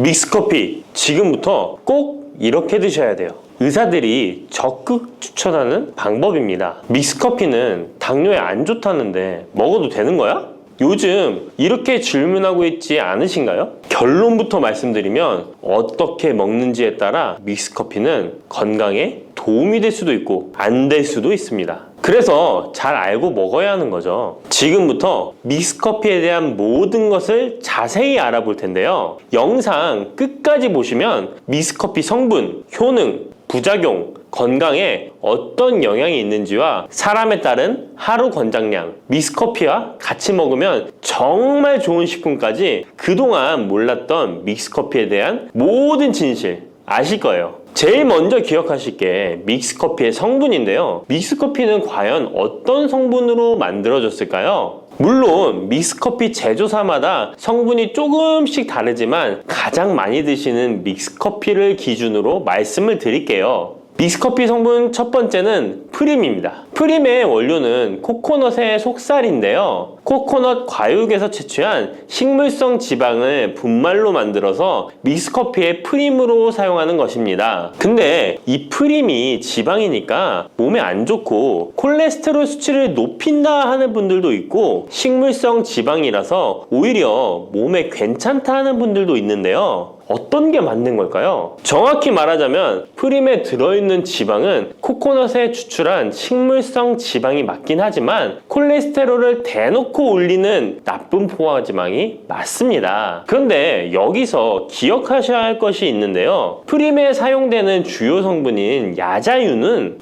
믹스커피 지금부터 꼭 이렇게 드셔야 돼요. 의사들이 적극 추천하는 방법입니다. 믹스커피는 당뇨에 안 좋다는데 먹어도 되는 거야? 요즘 이렇게 질문하고 있지 않으신가요? 결론부터 말씀드리면 어떻게 먹는지에 따라 믹스커피는 건강에 도움이 될 수도 있고 안 될 수도 있습니다. 그래서 잘 알고 먹어야 하는 거죠. 지금부터 믹스커피에 대한 모든 것을 자세히 알아볼 텐데요. 영상 끝까지 보시면 믹스커피 성분, 효능, 부작용, 건강에 어떤 영향이 있는지와 사람에 따른 하루 권장량, 믹스커피와 같이 먹으면 정말 좋은 식품까지 그동안 몰랐던 믹스커피에 대한 모든 진실 아실 거예요. 제일 먼저 기억하실 게 믹스커피의 성분인데요. 믹스커피는 과연 어떤 성분으로 만들어졌을까요? 물론 믹스커피 제조사마다 성분이 조금씩 다르지만 가장 많이 드시는 믹스커피를 기준으로 말씀을 드릴게요. 믹스커피 성분 첫 번째는 프림입니다. 프림의 원료는 코코넛의 속살인데요. 코코넛 과육에서 채취한 식물성 지방을 분말로 만들어서 믹스커피의 프림으로 사용하는 것입니다. 근데 이 프림이 지방이니까 몸에 안 좋고 콜레스테롤 수치를 높인다 하는 분들도 있고 식물성 지방이라서 오히려 몸에 괜찮다 하는 분들도 있는데요. 어떤 게 맞는 걸까요? 정확히 말하자면 프림에 들어있는 지방은 코코넛에 추출한 식물성 지방이 맞긴 하지만 콜레스테롤을 대놓고 올리는 나쁜 포화지방이 맞습니다. 그런데 여기서 기억하셔야 할 것이 있는데요. 프림에 사용되는 주요 성분인 야자유는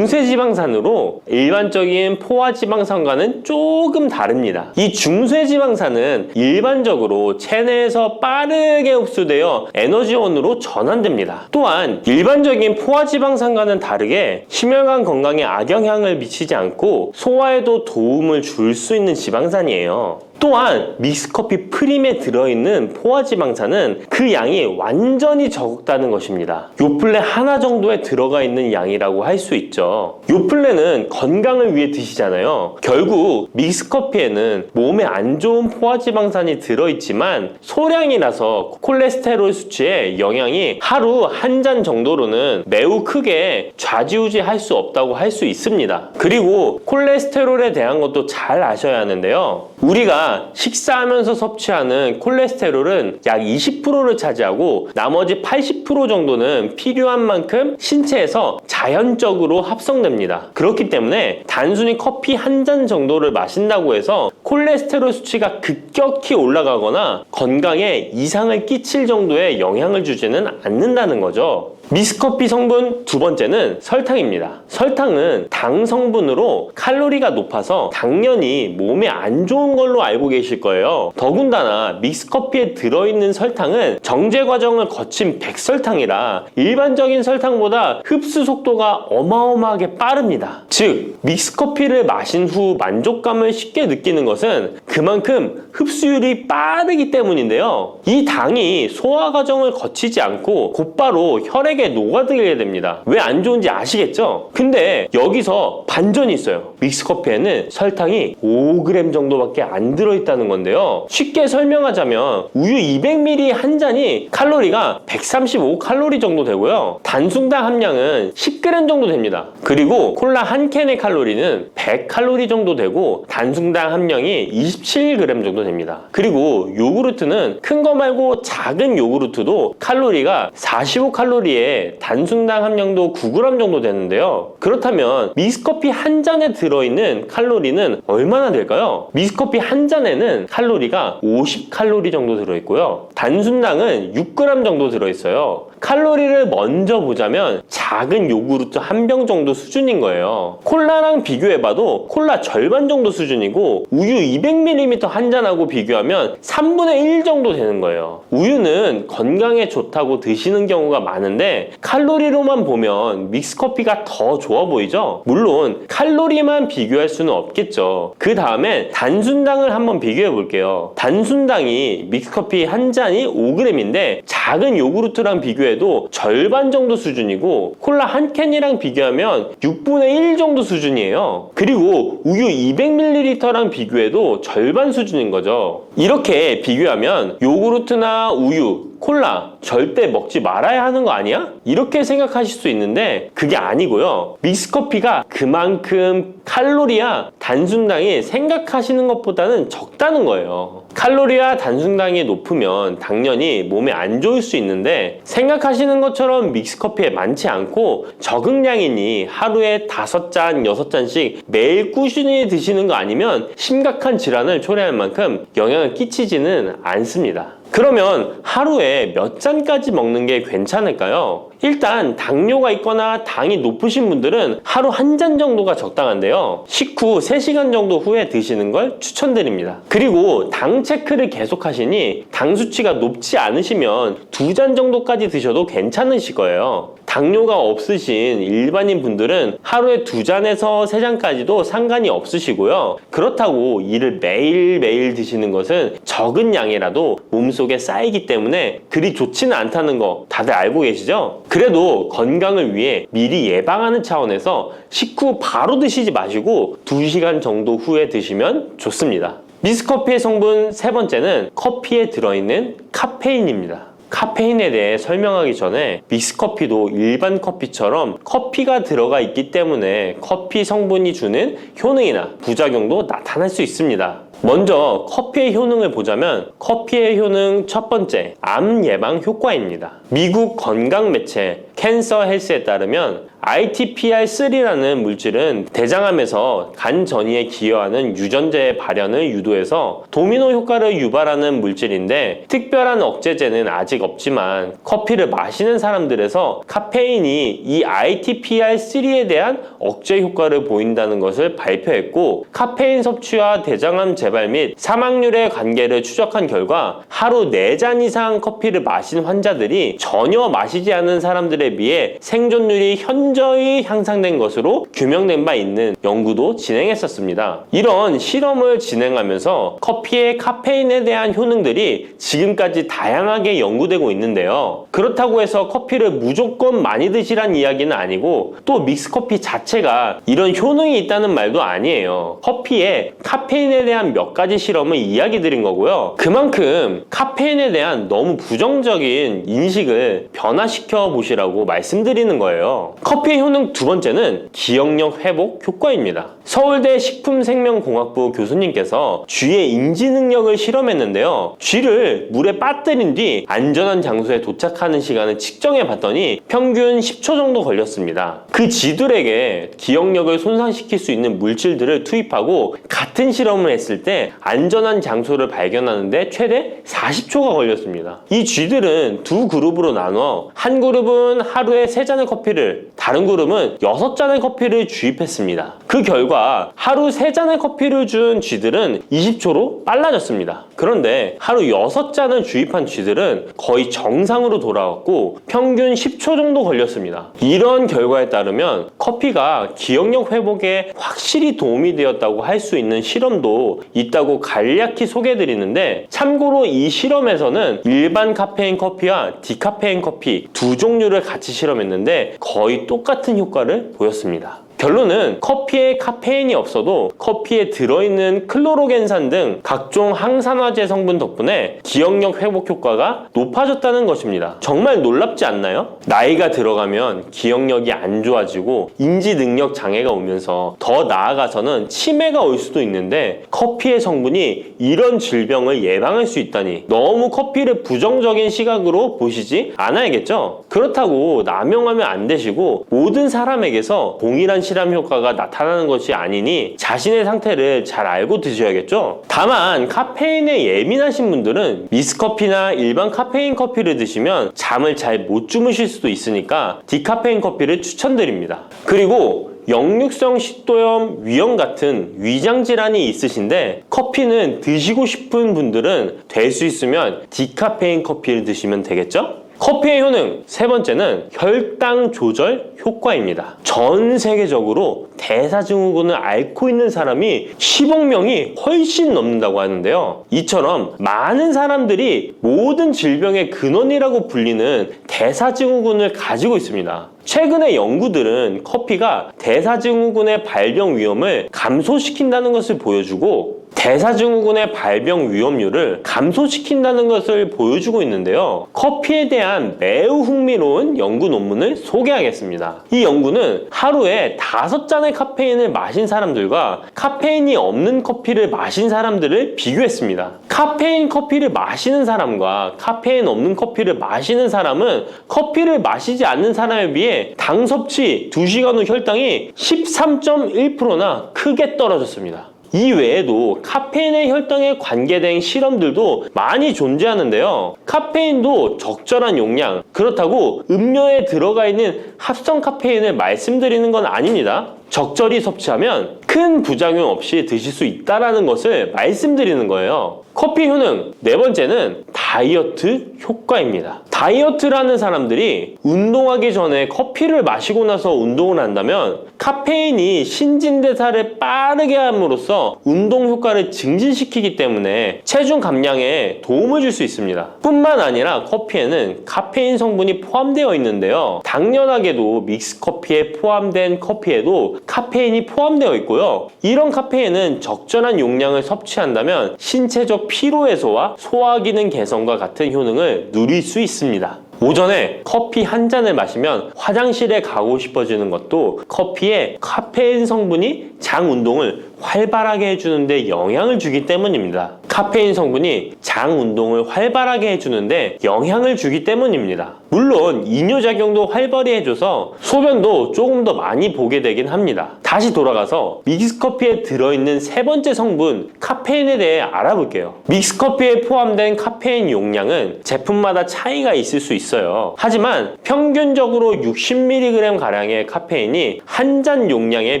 중쇄지방산으로 일반적인 포화지방산과는 조금 다릅니다. 이 중쇄지방산은 일반적으로 체내에서 빠르게 흡수되어 에너지원으로 전환됩니다. 또한 일반적인 포화지방산과는 다르게 심혈관 건강에 악영향을 미치지 않고 소화에도 도움을 줄 수 있는 지방산이에요. 또한 믹스커피 프림에 들어있는 포화지방산은 그 양이 완전히 적다는 것입니다. 요플레 하나 정도에 들어가 있는 양이라고 할 수 있죠. 요플레는 건강을 위해 드시잖아요. 결국 믹스커피에는 몸에 안 좋은 포화지방산이 들어있지만 소량이라서 콜레스테롤 수치에 영향이 하루 한 잔 정도로는 매우 크게 좌지우지할 수 없다고 할 수 있습니다. 그리고 콜레스테롤에 대한 것도 잘 아셔야 하는데요. 우리가 식사하면서 섭취하는 콜레스테롤은 약 20%를 차지하고 나머지 80% 정도는 필요한 만큼 신체에서 자연적으로 합성됩니다. 그렇기 때문에 단순히 커피 한 잔 정도를 마신다고 해서 콜레스테롤 수치가 급격히 올라가거나 건강에 이상을 끼칠 정도의 영향을 주지는 않는다는 거죠. 믹스커피 성분 두 번째는 설탕입니다. 설탕은 당 성분으로 칼로리가 높아서 당연히 몸에 안 좋은 걸로 알고 계실 거예요. 더군다나 믹스커피에 들어있는 설탕은 정제 과정을 거친 백설탕이라 일반적인 설탕보다 흡수 속도가 어마어마하게 빠릅니다. 즉 믹스커피를 마신 후 만족감을 쉽게 느끼는 것은 그만큼 흡수율이 빠르기 때문인데요. 이 당이 소화 과정을 거치지 않고 곧바로 혈액에 녹아들게 됩니다. 왜 안 좋은지 아시겠죠? 근데 여기서 반전이 있어요. 믹스커피에는 설탕이 5g 정도밖에 안 들어있다는 건데요. 쉽게 설명하자면 우유 200ml 한 잔이 칼로리가 135칼로리 정도 되고요. 단순당 함량은 10g 정도 됩니다. 그리고 콜라 한 캔의 칼로리는 100칼로리 정도 되고 단순당 함량이 27g 정도 됩니다. 그리고 요구르트는 큰 거 말고 작은 요구르트도 칼로리가 45칼로리에 단순당 함량도 9g 정도 되는데요. 그렇다면 믹스커피 한 잔에 들어있는 칼로리는 얼마나 될까요? 믹스커피 한 잔에는 칼로리가 50칼로리 정도 들어있고요. 단순당은 6g 정도 들어있어요. 칼로리를 먼저 보자면 작은 요구르트 한 병 정도 수준인 거예요. 콜라랑 비교해봐도 콜라 절반 정도 수준이고 우유 200ml 한 잔하고 비교하면 3분의 1 정도 되는 거예요. 우유는 건강에 좋다고 드시는 경우가 많은데 칼로리로만 보면 믹스커피가 더 좋아 보이죠? 물론 칼로리만 비교할 수는 없겠죠. 그 다음에 단순당을 한번 비교해 볼게요. 단순당이 믹스커피 한 잔이 5g인데 작은 요구르트랑 비교해도 절반 정도 수준이고 콜라 한 캔이랑 비교하면 6분의 1 정도 수준이에요. 그리고 우유 200ml랑 비교해도 절반 수준인 거죠. 이렇게 비교하면 요구르트나 우유, 콜라 절대 먹지 말아야 하는 거 아니야? 이렇게 생각하실 수 있는데 그게 아니고요. 믹스커피가 그만큼 칼로리와 단순당이 생각하시는 것보다는 적다는 거예요. 칼로리와 단순당이 높으면 당연히 몸에 안 좋을 수 있는데 생각하시는 것처럼 믹스커피에 많지 않고 적응량이니 하루에 5잔, 6잔씩 매일 꾸준히 드시는 거 아니면 심각한 질환을 초래할 만큼 영향을 끼치지는 않습니다. 그러면 하루에 몇 잔까지 먹는 게 괜찮을까요? 일단 당뇨가 있거나 당이 높으신 분들은 하루 1잔 정도가 적당한데요. 식후 3시간 정도 후에 드시는 걸 추천드립니다. 그리고 당 체크를 계속 하시니 당 수치가 높지 않으시면 2잔 정도까지 드셔도 괜찮으실 거예요. 당뇨가 없으신 일반인 분들은 하루에 2잔에서 3잔까지도 상관이 없으시고요. 그렇다고 이를 매일매일 드시는 것은 적은 양이라도 몸속에 쌓이기 때문에 그리 좋지는 않다는 거 다들 알고 계시죠? 그래도 건강을 위해 미리 예방하는 차원에서 식후 바로 드시지 마시고 2시간 정도 후에 드시면 좋습니다. 믹스커피의 성분 3번째는 커피에 들어있는 카페인입니다. 카페인에 대해 설명하기 전에 믹스커피도 일반 커피처럼 커피가 들어가 있기 때문에 커피 성분이 주는 효능이나 부작용도 나타날 수 있습니다. 먼저 커피의 효능을 보자면 커피의 효능 첫 번째, 암 예방 효과입니다. 미국 건강 매체 캔서 헬스에 따르면 ITPR3라는 물질은 대장암에서 간 전이에 기여하는 유전자의 발현을 유도해서 도미노 효과를 유발하는 물질인데 특별한 억제제는 아직 없지만 커피를 마시는 사람들에서 카페인이 이 ITPR3에 대한 억제 효과를 보인다는 것을 발표했고 카페인 섭취와 대장암 재발 및 사망률의 관계를 추적한 결과 하루 4잔 이상 커피를 마신 환자들이 전혀 마시지 않은 사람들에 비해 생존율이 현저히 향상된 것으로 규명된 바 있는 연구도 진행했었습니다. 이런 실험을 진행하면서 커피의 카페인에 대한 효능들이 지금까지 다양하게 연구되고 있는데요. 그렇다고 해서 커피를 무조건 많이 드시란 이야기는 아니고 또 믹스커피 자체가 이런 효능이 있다는 말도 아니에요. 커피에 카페인에 대한 몇 가지 실험을 이야기 드린 거고요. 그만큼 카페인에 대한 너무 부정적인 인식을 변화시켜 보시라고 말씀드리는 거예요. 커피의 효능 두 번째는 기억력 회복 효과입니다. 서울대 식품생명공학부 교수님께서 쥐의 인지 능력을 실험했는데요. 쥐를 물에 빠뜨린 뒤 안전한 장소에 도착하는 시간을 측정해 봤더니 평균 10초 정도 걸렸습니다. 그 쥐들에게 기억력을 손상시킬 수 있는 물질들을 투입하고 같은 실험을 했을 때 안전한 장소를 발견하는데 최대 40초가 걸렸습니다. 이 쥐들은 두 그룹으로 나눠 한 그룹은 하루에 3잔의 커피를, 다른 그룹은 6잔의 커피를 주입했습니다. 그 결과 하루 3잔의 커피를 준 쥐들은 20초로 빨라졌습니다. 그런데 하루 6잔을 주입한 쥐들은 거의 정상으로 돌아왔고 평균 10초 정도 걸렸습니다. 이런 결과에 따르면 커피가 기억력 회복에 확실히 도움이 되었다고 할 수 있는 실험도 있다고 간략히 소개해드리는데 참고로 이 실험에서는 일반 카페인 커피와 디카페인 커피 두 종류를 같이 실험했는데 거의 똑같은 효과를 보였습니다. 결론은 커피에 카페인이 없어도 커피에 들어있는 클로로겐산 등 각종 항산화제 성분 덕분에 기억력 회복 효과가 높아졌다는 것입니다. 정말 놀랍지 않나요? 나이가 들어가면 기억력이 안 좋아지고 인지 능력 장애가 오면서 더 나아가서는 치매가 올 수도 있는데 커피의 성분이 이런 질병을 예방할 수 있다니 너무 커피를 부정적인 시각으로 보시지 않아야겠죠? 그렇다고 남용하면 안 되시고 모든 사람에게서 동일한 실험 효과가 나타나는 것이 아니니 자신의 상태를 잘 알고 드셔야겠죠? 다만 카페인에 예민하신 분들은 믹스커피나 일반 카페인 커피를 드시면 잠을 잘 못 주무실 수도 있으니까 디카페인 커피를 추천드립니다. 그리고 역류성 식도염, 위염 같은 위장 질환이 있으신데 커피는 드시고 싶은 분들은 될 수 있으면 디카페인 커피를 드시면 되겠죠? 커피의 효능 세 번째는 혈당 조절 효과입니다. 전 세계적으로 대사증후군을 앓고 있는 사람이 10억 명이 훨씬 넘는다고 하는데요. 이처럼 많은 사람들이 모든 질병의 근원이라고 불리는 대사증후군을 가지고 있습니다. 최근의 연구들은 커피가 대사증후군의 발병 위험을 감소시킨다는 것을 보여주고 대사증후군의 발병 위험률을 감소시킨다는 것을 보여주고 있는데요. 커피에 대한 매우 흥미로운 연구 논문을 소개하겠습니다. 이 연구는 하루에 5잔의 카페인을 마신 사람들과 카페인이 없는 커피를 마신 사람들을 비교했습니다. 카페인 커피를 마시는 사람과 카페인 없는 커피를 마시는 사람은 커피를 마시지 않는 사람에 비해 당 섭취 2시간 후 혈당이 13.1%나 크게 떨어졌습니다. 이 외에도 카페인의 혈당에 관계된 실험들도 많이 존재하는데요. 카페인도 적절한 용량, 그렇다고 음료에 들어가 있는 합성 카페인을 말씀드리는 건 아닙니다. 적절히 섭취하면 큰 부작용 없이 드실 수 있다는 것을 말씀드리는 거예요. 커피 효능, 네 번째는 다이어트 효과입니다. 다이어트라는 사람들이 운동하기 전에 커피를 마시고 나서 운동을 한다면 카페인이 신진대사를 빠르게 함으로써 운동 효과를 증진시키기 때문에 체중 감량에 도움을 줄 수 있습니다. 뿐만 아니라 커피에는 카페인 성분이 포함되어 있는데요. 당연하게도 믹스커피에 포함된 커피에도 카페인이 포함되어 있고요. 이런 카페인은 적절한 용량을 섭취한다면 신체적 피로 해소와 소화 기능 개선과 같은 효능을 누릴 수 있습니다. 오전에 커피 한 잔을 마시면 화장실에 가고 싶어지는 것도 커피에 카페인 성분이 장 운동을 활발하게 해주는데 영향을 주기 때문입니다. 카페인 성분이 장 운동을 활발하게 해주는데 영향을 주기 때문입니다. 물론 이뇨작용도 활발히 해줘서 소변도 조금 더 많이 보게 되긴 합니다. 다시 돌아가서 믹스커피에 들어있는 세 번째 성분 카페인에 대해 알아볼게요. 믹스커피에 포함된 카페인 용량은 제품마다 차이가 있을 수 있어요. 하지만 평균적으로 60mg 가량의 카페인이 한 잔 용량의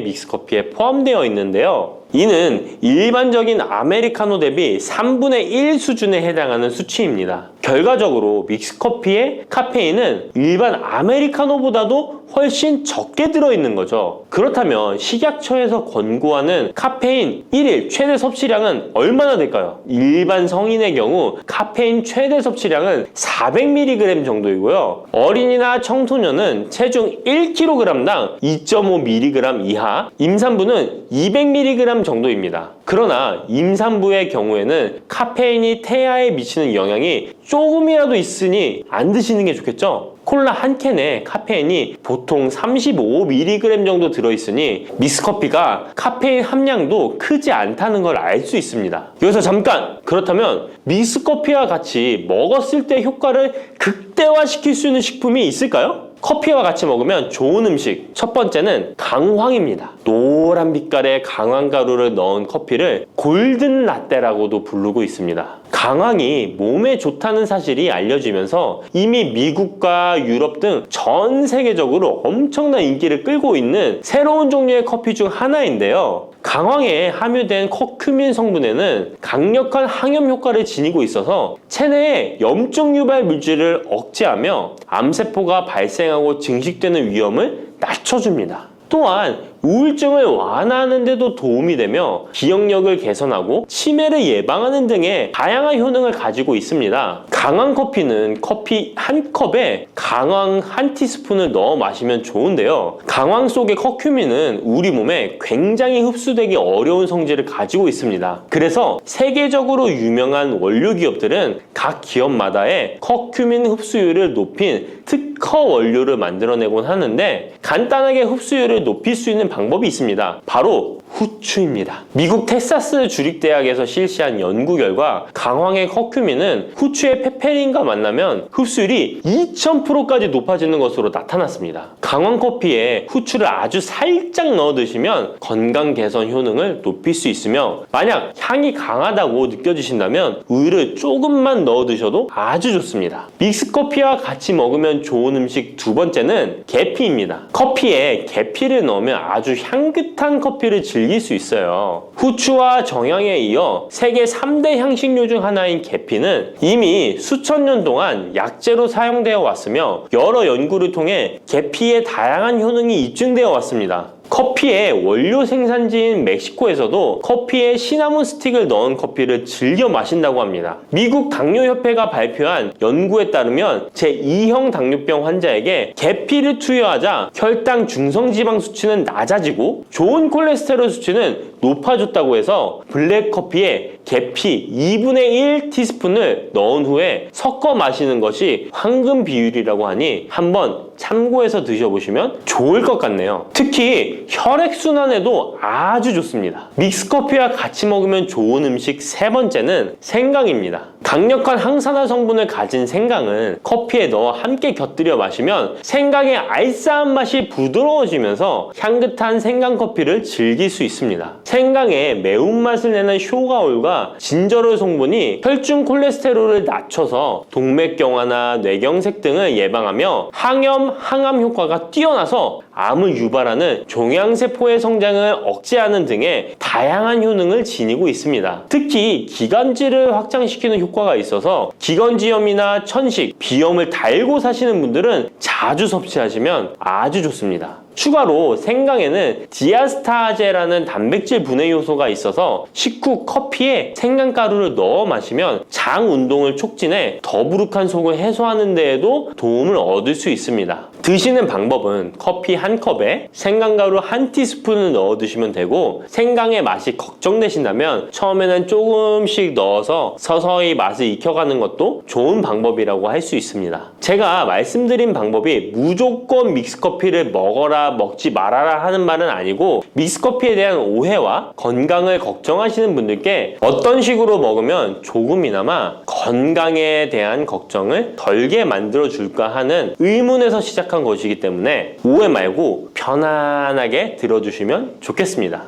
믹스커피에 포함되어 있는데요. 이는 일반적인 아메리카노 대비 3분의 1 수준에 해당하는 수치입니다. 결과적으로 믹스커피의 카페인은 일반 아메리카노보다도 훨씬 적게 들어있는 거죠. 그렇다면 식약처에서 권고하는 카페인 1일 최대 섭취량은 얼마나 될까요? 일반 성인의 경우 카페인 최대 섭취량은 400mg 정도이고요. 어린이나 청소년은 체중 1kg당 2.5mg 이하, 임산부는 200mg 정도입니다. 그러나 임산부의 경우에는 카페인이 태아에 미치는 영향이 조금이라도 있으니 안 드시는 게 좋겠죠? 콜라 한 캔에 카페인이 보통 35mg 정도 들어있으니 믹스커피가 카페인 함량도 크지 않다는 걸 알 수 있습니다. 여기서 잠깐! 그렇다면 믹스커피와 같이 먹었을 때 효과를 극대화시킬 수 있는 식품이 있을까요? 커피와 같이 먹으면 좋은 음식, 첫 번째는 강황입니다. 노란 빛깔의 강황가루를 넣은 커피를 골든 라떼라고도 부르고 있습니다. 강황이 몸에 좋다는 사실이 알려지면서 이미 미국과 유럽 등 전 세계적으로 엄청난 인기를 끌고 있는 새로운 종류의 커피 중 하나인데요. 강황에 함유된 커큐민 성분에는 강력한 항염 효과를 지니고 있어서 체내의 염증 유발 물질을 억제하며 암세포가 발생하고 증식되는 위험을 낮춰줍니다. 또한 우울증을 완화하는 데도 도움이 되며 기억력을 개선하고 치매를 예방하는 등의 다양한 효능을 가지고 있습니다. 강황 커피는 커피 한 컵에 강황 한 티스푼을 넣어 마시면 좋은데요. 강황 속의 커큐민은 우리 몸에 굉장히 흡수되기 어려운 성질을 가지고 있습니다. 그래서 세계적으로 유명한 원료 기업들은 각 기업마다의 커큐민 흡수율을 높인 특허 원료를 만들어내곤 하는데 간단하게 흡수율을 높일 수 있는 방법이 있습니다. 바로 후추입니다. 미국 텍사스 주립대학에서 실시한 연구 결과 강황의 커큐민은 후추의 페페린과 만나면 흡수율이 2000%까지 높아지는 것으로 나타났습니다. 강황 커피에 후추를 아주 살짝 넣어 드시면 건강 개선 효능을 높일 수 있으며 만약 향이 강하다고 느껴지신다면 우유를 조금만 넣어 드셔도 아주 좋습니다. 믹스커피와 같이 먹으면 좋은 음식 두 번째는 계피입니다. 커피에 계피를 넣으면 아주 향긋한 커피를 즐길 수 있어요. 후추와 정향에 이어 세계 3대 향신료 중 하나인 계피는 이미 수천 년 동안 약재로 사용되어 왔으며 여러 연구를 통해 계피의 다양한 효능이 입증되어 왔습니다. 커피의 원료 생산지인 멕시코에서도 커피에 시나몬 스틱을 넣은 커피를 즐겨 마신다고 합니다. 미국 당뇨협회가 발표한 연구에 따르면 제2형 당뇨병 환자에게 계피를 투여하자 혈당 중성지방 수치는 낮아지고 좋은 콜레스테롤 수치는 높아졌다고 해서 블랙커피에 계피 2분의 1 티스푼을 넣은 후에 섞어 마시는 것이 황금 비율이라고 하니 한번 참고해서 드셔보시면 좋을 것 같네요. 특히 혈액순환에도 아주 좋습니다. 믹스커피와 같이 먹으면 좋은 음식 세 번째는 생강입니다. 강력한 항산화 성분을 가진 생강은 커피에 넣어 함께 곁들여 마시면 생강의 알싸한 맛이 부드러워지면서 향긋한 생강커피를 즐길 수 있습니다. 생강의 매운맛을 내는 쇼가올과 진저롤 성분이 혈중 콜레스테롤을 낮춰서 동맥경화나 뇌경색 등을 예방하며 항염, 항암 효과가 뛰어나서 암을 유발하는 종양세포의 성장을 억제하는 등의 다양한 효능을 지니고 있습니다. 특히 기관지를 확장시키는 효과가 있어서 기관지염이나 천식, 비염을 달고 사시는 분들은 자주 섭취하시면 아주 좋습니다. 추가로 생강에는 디아스타제라는 단백질 분해 요소가 있어서 식후 커피에 생강가루를 넣어 마시면 장 운동을 촉진해 더부룩한 속을 해소하는 데에도 도움을 얻을 수 있습니다. 드시는 방법은 커피 한 컵에 생강가루 한 티스푼을 넣어 드시면 되고, 생강의 맛이 걱정되신다면 처음에는 조금씩 넣어서 서서히 맛을 익혀가는 것도 좋은 방법이라고 할 수 있습니다. 제가 말씀드린 방법이 무조건 믹스커피를 먹어라 먹지 말아라 하는 말은 아니고, 믹스커피에 대한 오해와 건강을 걱정하시는 분들께 어떤 식으로 먹으면 조금이나마 건강에 대한 걱정을 덜게 만들어 줄까 하는 의문에서 시작한 것이기 때문에 오해 말고 편안하게 들어주시면 좋겠습니다.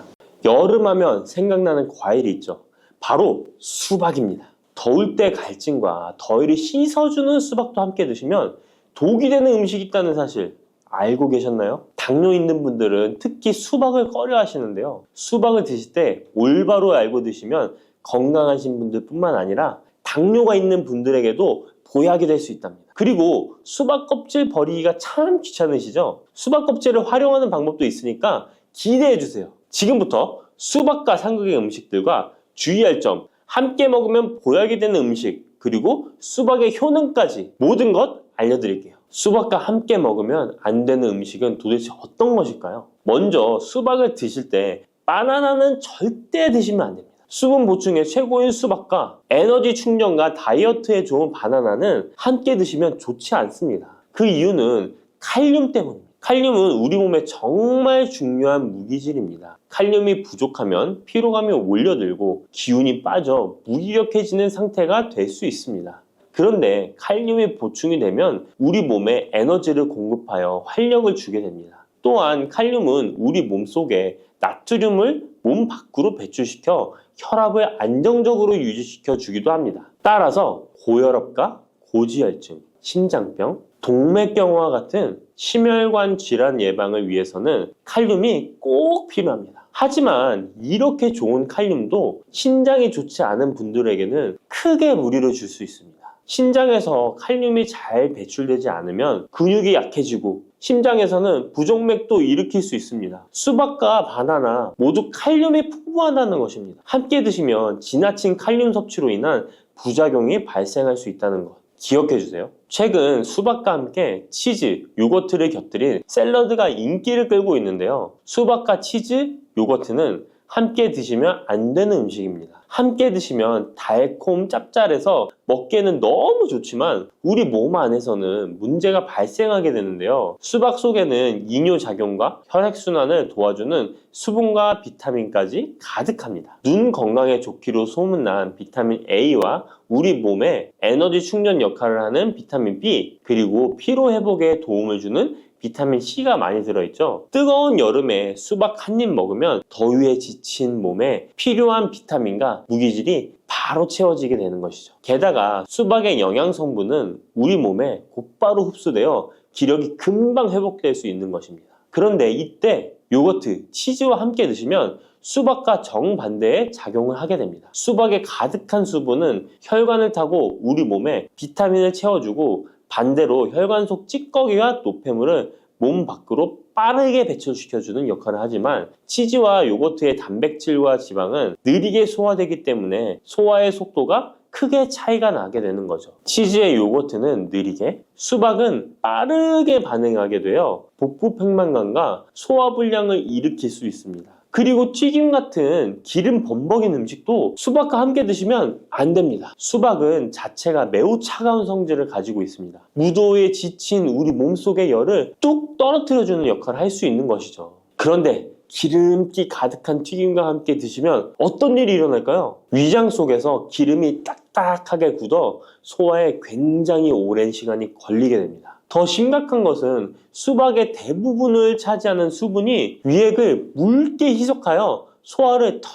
여름하면 생각나는 과일이 있죠. 바로 수박입니다. 더울 때 갈증과 더위를 씻어주는 수박도 함께 드시면 독이 되는 음식이 있다는 사실 알고 계셨나요? 당뇨 있는 분들은 특히 수박을 꺼려 하시는데요. 수박을 드실 때 올바로 알고 드시면 건강하신 분들 뿐만 아니라 당뇨가 있는 분들에게도 보약이 될 수 있답니다. 그리고 수박 껍질 버리기가 참 귀찮으시죠? 수박 껍질을 활용하는 방법도 있으니까 기대해 주세요. 지금부터 수박과 상극의 음식들과 주의할 점, 함께 먹으면 보약이 되는 음식, 그리고 수박의 효능까지 모든 것 알려드릴게요. 수박과 함께 먹으면 안 되는 음식은 도대체 어떤 것일까요? 먼저 수박을 드실 때 바나나는 절대 드시면 안 됩니다. 수분 보충에 최고인 수박과 에너지 충전과 다이어트에 좋은 바나나는 함께 드시면 좋지 않습니다. 그 이유는 칼륨 때문입니다. 칼륨은 우리 몸에 정말 중요한 무기질입니다. 칼륨이 부족하면 피로감이 올려들고 기운이 빠져 무기력해지는 상태가 될 수 있습니다. 그런데 칼륨이 보충이 되면 우리 몸에 에너지를 공급하여 활력을 주게 됩니다. 또한 칼륨은 우리 몸속에 나트륨을 몸 밖으로 배출시켜 혈압을 안정적으로 유지시켜 주기도 합니다. 따라서 고혈압과 고지혈증, 심장병, 동맥경화 같은 심혈관 질환 예방을 위해서는 칼륨이 꼭 필요합니다. 하지만 이렇게 좋은 칼륨도 신장이 좋지 않은 분들에게는 크게 무리를 줄 수 있습니다. 신장에서 칼륨이 잘 배출되지 않으면 근육이 약해지고 심장에서는 부정맥도 일으킬 수 있습니다. 수박과 바나나 모두 칼륨이 풍부하다는 것입니다. 함께 드시면 지나친 칼륨 섭취로 인한 부작용이 발생할 수 있다는 것 기억해 주세요. 최근 수박과 함께 치즈, 요거트를 곁들인 샐러드가 인기를 끌고 있는데요. 수박과 치즈, 요거트는 함께 드시면 안 되는 음식입니다. 함께 드시면 달콤 짭짤해서 먹기에는 너무 좋지만 우리 몸 안에서는 문제가 발생하게 되는데요. 수박 속에는 이뇨작용과 혈액순환을 도와주는 수분과 비타민까지 가득합니다. 눈 건강에 좋기로 소문난 비타민 A와 우리 몸에 에너지 충전 역할을 하는 비타민 B, 그리고 피로 회복에 도움을 주는 비타민 C가 많이 들어있죠. 뜨거운 여름에 수박 한 입 먹으면 더위에 지친 몸에 필요한 비타민과 무기질이 바로 채워지게 되는 것이죠. 게다가 수박의 영양 성분은 우리 몸에 곧바로 흡수되어 기력이 금방 회복될 수 있는 것입니다. 그런데 이때 요거트, 치즈와 함께 드시면 수박과 정반대의 작용을 하게 됩니다. 수박의 가득한 수분은 혈관을 타고 우리 몸에 비타민을 채워주고 반대로 혈관 속 찌꺼기와 노폐물을 몸 밖으로 빠르게 배출시켜주는 역할을 하지만 치즈와 요거트의 단백질과 지방은 느리게 소화되기 때문에 소화의 속도가 크게 차이가 나게 되는 거죠. 치즈의 요거트는 느리게, 수박은 빠르게 반응하게 되어 복부 팽만감과 소화불량을 일으킬 수 있습니다. 그리고 튀김 같은 기름 범벅인 음식도 수박과 함께 드시면 안 됩니다. 수박은 자체가 매우 차가운 성질을 가지고 있습니다. 무더위에 지친 우리 몸속의 열을 뚝 떨어뜨려주는 역할을 할 수 있는 것이죠. 그런데 기름기 가득한 튀김과 함께 드시면 어떤 일이 일어날까요? 위장 속에서 기름이 딱딱하게 굳어 소화에 굉장히 오랜 시간이 걸리게 됩니다. 더 심각한 것은 수박의 대부분을 차지하는 수분이 위액을 묽게 희석하여 소화를 더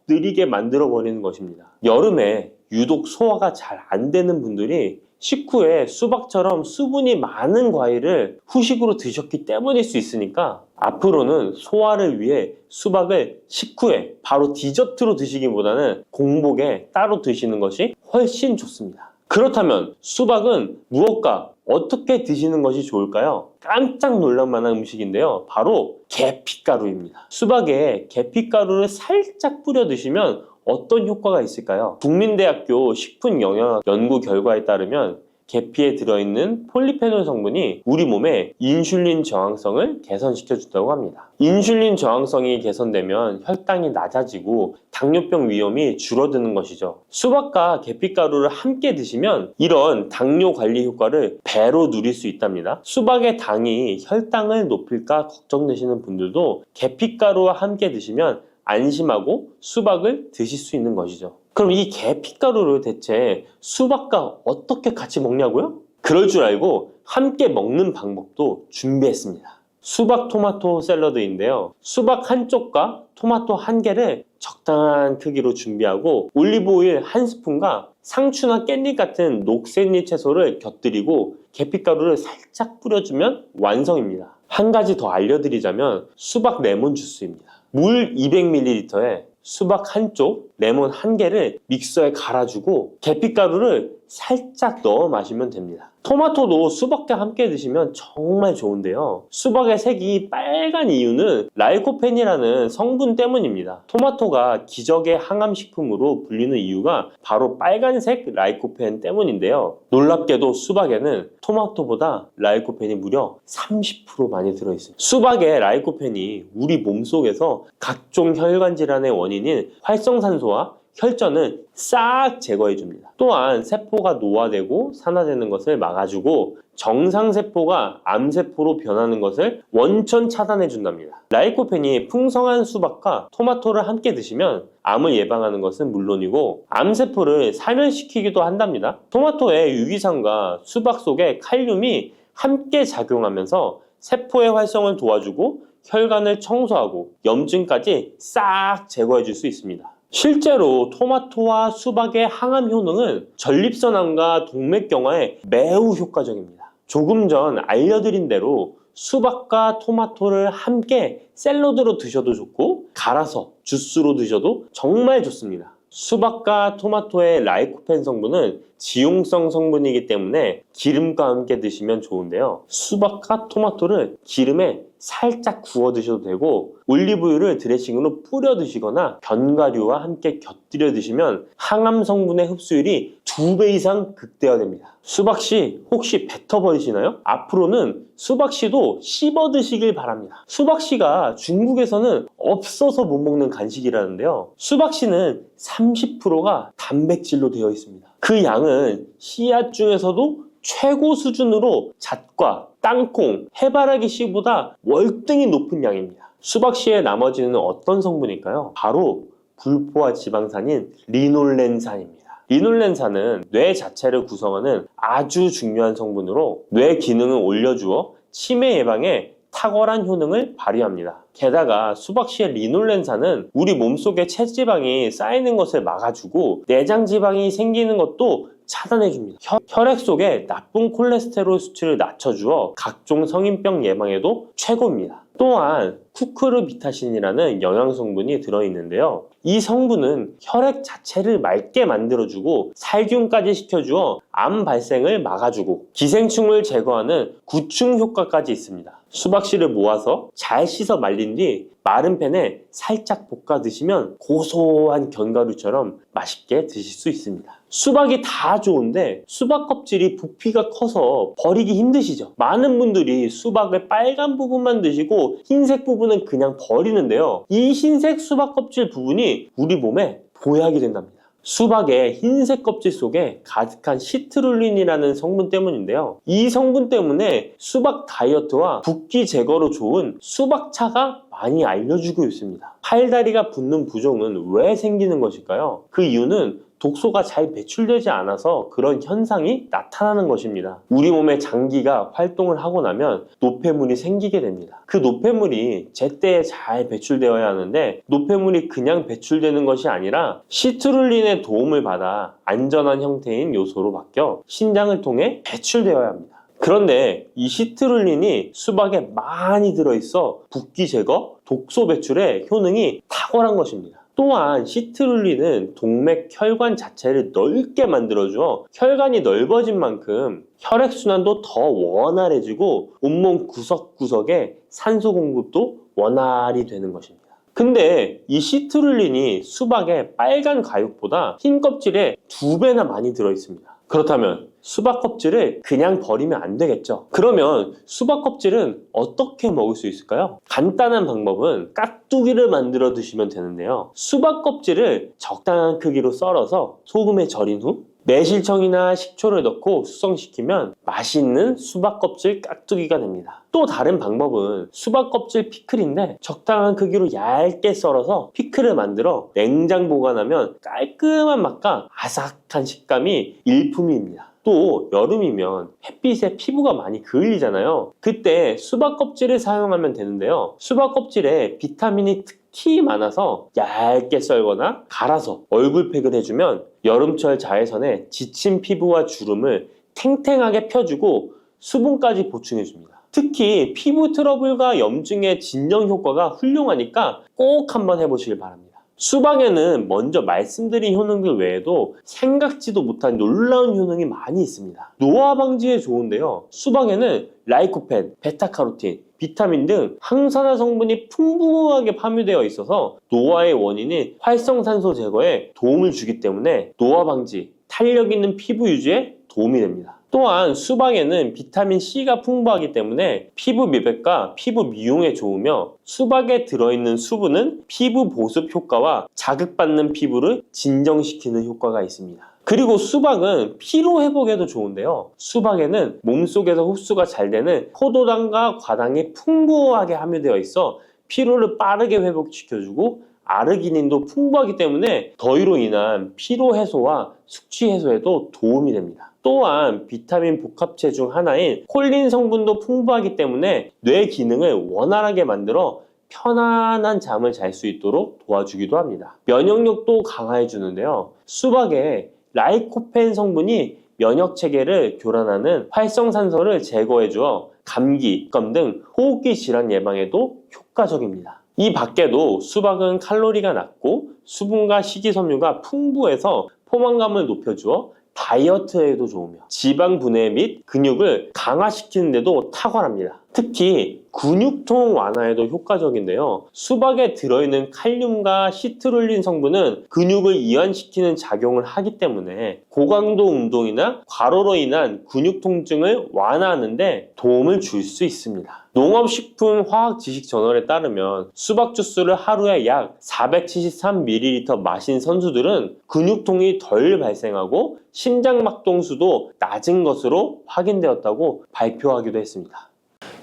느리게 만들어 버리는 것입니다. 여름에 유독 소화가 잘 안 되는 분들이 식후에 수박처럼 수분이 많은 과일을 후식으로 드셨기 때문일 수 있으니까 앞으로는 소화를 위해 수박을 식후에 바로 디저트로 드시기보다는 공복에 따로 드시는 것이 훨씬 좋습니다. 그렇다면 수박은 무엇과 어떻게 드시는 것이 좋을까요? 깜짝 놀랄 만한 음식인데요. 바로 계피가루입니다. 수박에 계피가루를 살짝 뿌려 드시면 어떤 효과가 있을까요? 국민대학교 식품영양학 연구 결과에 따르면 계피에 들어있는 폴리페놀 성분이 우리 몸의 인슐린 저항성을 개선시켜준다고 합니다. 인슐린 저항성이 개선되면 혈당이 낮아지고 당뇨병 위험이 줄어드는 것이죠. 수박과 계피가루를 함께 드시면 이런 당뇨 관리 효과를 배로 누릴 수 있답니다. 수박의 당이 혈당을 높일까 걱정되시는 분들도 계피가루와 함께 드시면 안심하고 수박을 드실 수 있는 것이죠. 그럼 이 계피가루를 대체 수박과 어떻게 같이 먹냐고요? 그럴 줄 알고 함께 먹는 방법도 준비했습니다. 수박 토마토 샐러드인데요. 수박 한쪽과 토마토 한 개를 적당한 크기로 준비하고 올리브 오일 한 스푼과 상추나 깻잎 같은 녹색잎 채소를 곁들이고 계피가루를 살짝 뿌려주면 완성입니다. 한 가지 더 알려드리자면 수박 레몬 주스입니다. 물 200ml에 수박 한쪽, 레몬 한 개를 믹서에 갈아주고 계피가루를 살짝 넣어 마시면 됩니다. 토마토도 수박과 함께 드시면 정말 좋은데요. 수박의 색이 빨간 이유는 라이코펜이라는 성분 때문입니다. 토마토가 기적의 항암식품으로 불리는 이유가 바로 빨간색 라이코펜 때문인데요. 놀랍게도 수박에는 토마토보다 라이코펜이 무려 30% 많이 들어있습니다. 수박의 라이코펜이 우리 몸속에서 각종 혈관 질환의 원인인 활성산소와 혈전을 싹 제거해줍니다. 또한 세포가 노화되고 산화되는 것을 막아주고 정상세포가 암세포로 변하는 것을 원천 차단해준답니다. 라이코펜이 풍성한 수박과 토마토를 함께 드시면 암을 예방하는 것은 물론이고 암세포를 사멸시키기도 한답니다. 토마토의 유기산과 수박 속의 칼륨이 함께 작용하면서 세포의 활성을 도와주고 혈관을 청소하고 염증까지 싹 제거해 줄 수 있습니다. 실제로 토마토와 수박의 항암 효능은 전립선암과 동맥경화에 매우 효과적입니다. 조금 전 알려드린 대로 수박과 토마토를 함께 샐러드로 드셔도 좋고 갈아서 주스로 드셔도 정말 좋습니다. 수박과 토마토의 라이코펜 성분은 지용성 성분이기 때문에 기름과 함께 드시면 좋은데요. 수박과 토마토를 기름에 살짝 구워 드셔도 되고 올리브유를 드레싱으로 뿌려 드시거나 견과류와 함께 곁들여 드시면 항암 성분의 흡수율이 2배 이상 극대화됩니다. 수박씨 혹시 뱉어버리시나요? 앞으로는 수박씨도 씹어 드시길 바랍니다. 수박씨가 중국에서는 없어서 못 먹는 간식이라는데요. 수박씨는 30%가 단백질로 되어 있습니다. 그 양은 씨앗 중에서도 최고 수준으로 잣과 땅콩, 해바라기 씨보다 월등히 높은 양입니다. 수박씨에 나머지는 어떤 성분일까요? 바로 불포화 지방산인 리놀렌산입니다. 리놀렌산은 뇌 자체를 구성하는 아주 중요한 성분으로 뇌 기능을 올려주어 치매 예방에 탁월한 효능을 발휘합니다. 게다가 수박씨의 리놀렌산은 우리 몸속에 체지방이 쌓이는 것을 막아주고 내장 지방이 생기는 것도 차단해줍니다. 혈액 속에 나쁜 콜레스테롤 수치를 낮춰주어 각종 성인병 예방에도 최고입니다. 또한 쿠크르비타신이라는 영양성분이 들어있는데요. 이 성분은 혈액 자체를 맑게 만들어주고 살균까지 시켜주어 암 발생을 막아주고 기생충을 제거하는 구충 효과까지 있습니다. 수박씨를 모아서 잘 씻어 말린 뒤 마른 팬에 살짝 볶아 드시면 고소한 견과류처럼 맛있게 드실 수 있습니다. 수박이 다 좋은데 수박 껍질이 부피가 커서 버리기 힘드시죠? 많은 분들이 수박의 빨간 부분만 드시고 흰색 부분은 그냥 버리는데요. 이 흰색 수박 껍질 부분이 우리 몸에 보약이 된답니다. 수박의 흰색 껍질 속에 가득한 시트룰린이라는 성분 때문인데요. 이 성분 때문에 수박 다이어트와 붓기 제거로 좋은 수박차가 많이 알려지고 있습니다. 팔다리가 붓는 부종은 왜 생기는 것일까요? 그 이유는 독소가 잘 배출되지 않아서 그런 현상이 나타나는 것입니다. 우리 몸의 장기가 활동을 하고 나면 노폐물이 생기게 됩니다. 그 노폐물이 제때에 잘 배출되어야 하는데 노폐물이 그냥 배출되는 것이 아니라 시트룰린의 도움을 받아 안전한 형태인 요소로 바뀌어 신장을 통해 배출되어야 합니다. 그런데 이 시트룰린이 수박에 많이 들어있어 붓기 제거, 독소 배출의 효능이 탁월한 것입니다. 또한 시트룰린은 동맥 혈관 자체를 넓게 만들어주어 혈관이 넓어진 만큼 혈액순환도 더 원활해지고 온몸 구석구석에 산소 공급도 원활히 되는 것입니다. 근데 이 시트룰린이 수박의 빨간 과육보다 흰 껍질에 2배나 많이 들어있습니다. 그렇다면 수박 껍질을 그냥 버리면 안 되겠죠. 그러면 수박 껍질은 어떻게 먹을 수 있을까요? 간단한 방법은 깍두기를 만들어 드시면 되는데요. 수박 껍질을 적당한 크기로 썰어서 소금에 절인 후 매실청이나 식초를 넣고 숙성시키면 맛있는 수박 껍질 깍두기가 됩니다. 또 다른 방법은 수박 껍질 피클인데 적당한 크기로 얇게 썰어서 피클을 만들어 냉장 보관하면 깔끔한 맛과 아삭한 식감이 일품입니다. 또 여름이면 햇빛에 피부가 많이 그을리잖아요. 그때 수박 껍질을 사용하면 되는데요. 수박 껍질에 비타민이 특히 많아서 얇게 썰거나 갈아서 얼굴팩을 해주면 여름철 자외선에 지친 피부와 주름을 탱탱하게 펴주고 수분까지 보충해줍니다. 특히 피부 트러블과 염증의 진정 효과가 훌륭하니까 꼭 한번 해보시길 바랍니다. 수박에는 먼저 말씀드린 효능들 외에도 생각지도 못한 놀라운 효능이 많이 있습니다. 노화 방지에 좋은데요. 수박에는 라이코펜, 베타카로틴, 비타민 등 항산화 성분이 풍부하게 함유되어 있어서 노화의 원인인 활성산소 제거에 도움을 주기 때문에 노화 방지, 탄력 있는 피부 유지에 도움이 됩니다. 또한 수박에는 비타민 C가 풍부하기 때문에 피부 미백과 피부 미용에 좋으며 수박에 들어있는 수분은 피부 보습 효과와 자극받는 피부를 진정시키는 효과가 있습니다. 그리고 수박은 피로 회복에도 좋은데요. 수박에는 몸속에서 흡수가 잘 되는 포도당과 과당이 풍부하게 함유되어 있어 피로를 빠르게 회복시켜주고 아르기닌도 풍부하기 때문에 더위로 인한 피로 해소와 숙취 해소에도 도움이 됩니다. 또한 비타민 복합체 중 하나인 콜린 성분도 풍부하기 때문에 뇌 기능을 원활하게 만들어 편안한 잠을 잘 수 있도록 도와주기도 합니다. 면역력도 강화해 주는데요. 수박에 라이코펜 성분이 면역 체계를 교란하는 활성산소를 제거해 주어 감기, 감 등 호흡기 질환 예방에도 효과적입니다. 이 밖에도 수박은 칼로리가 낮고 수분과 식이섬유가 풍부해서 포만감을 높여주어 다이어트에도 좋으며 지방 분해 및 근육을 강화시키는 데도 탁월합니다. 특히 근육통 완화에도 효과적인데요. 수박에 들어있는 칼륨과 시트룰린 성분은 근육을 이완시키는 작용을 하기 때문에 고강도 운동이나 과로로 인한 근육 통증을 완화하는 데 도움을 줄 수 있습니다. 농업식품화학지식저널에 따르면 수박 주스를 하루에 약 473ml 마신 선수들은 근육통이 덜 발생하고 심장막동수도 낮은 것으로 확인되었다고 발표하기도 했습니다.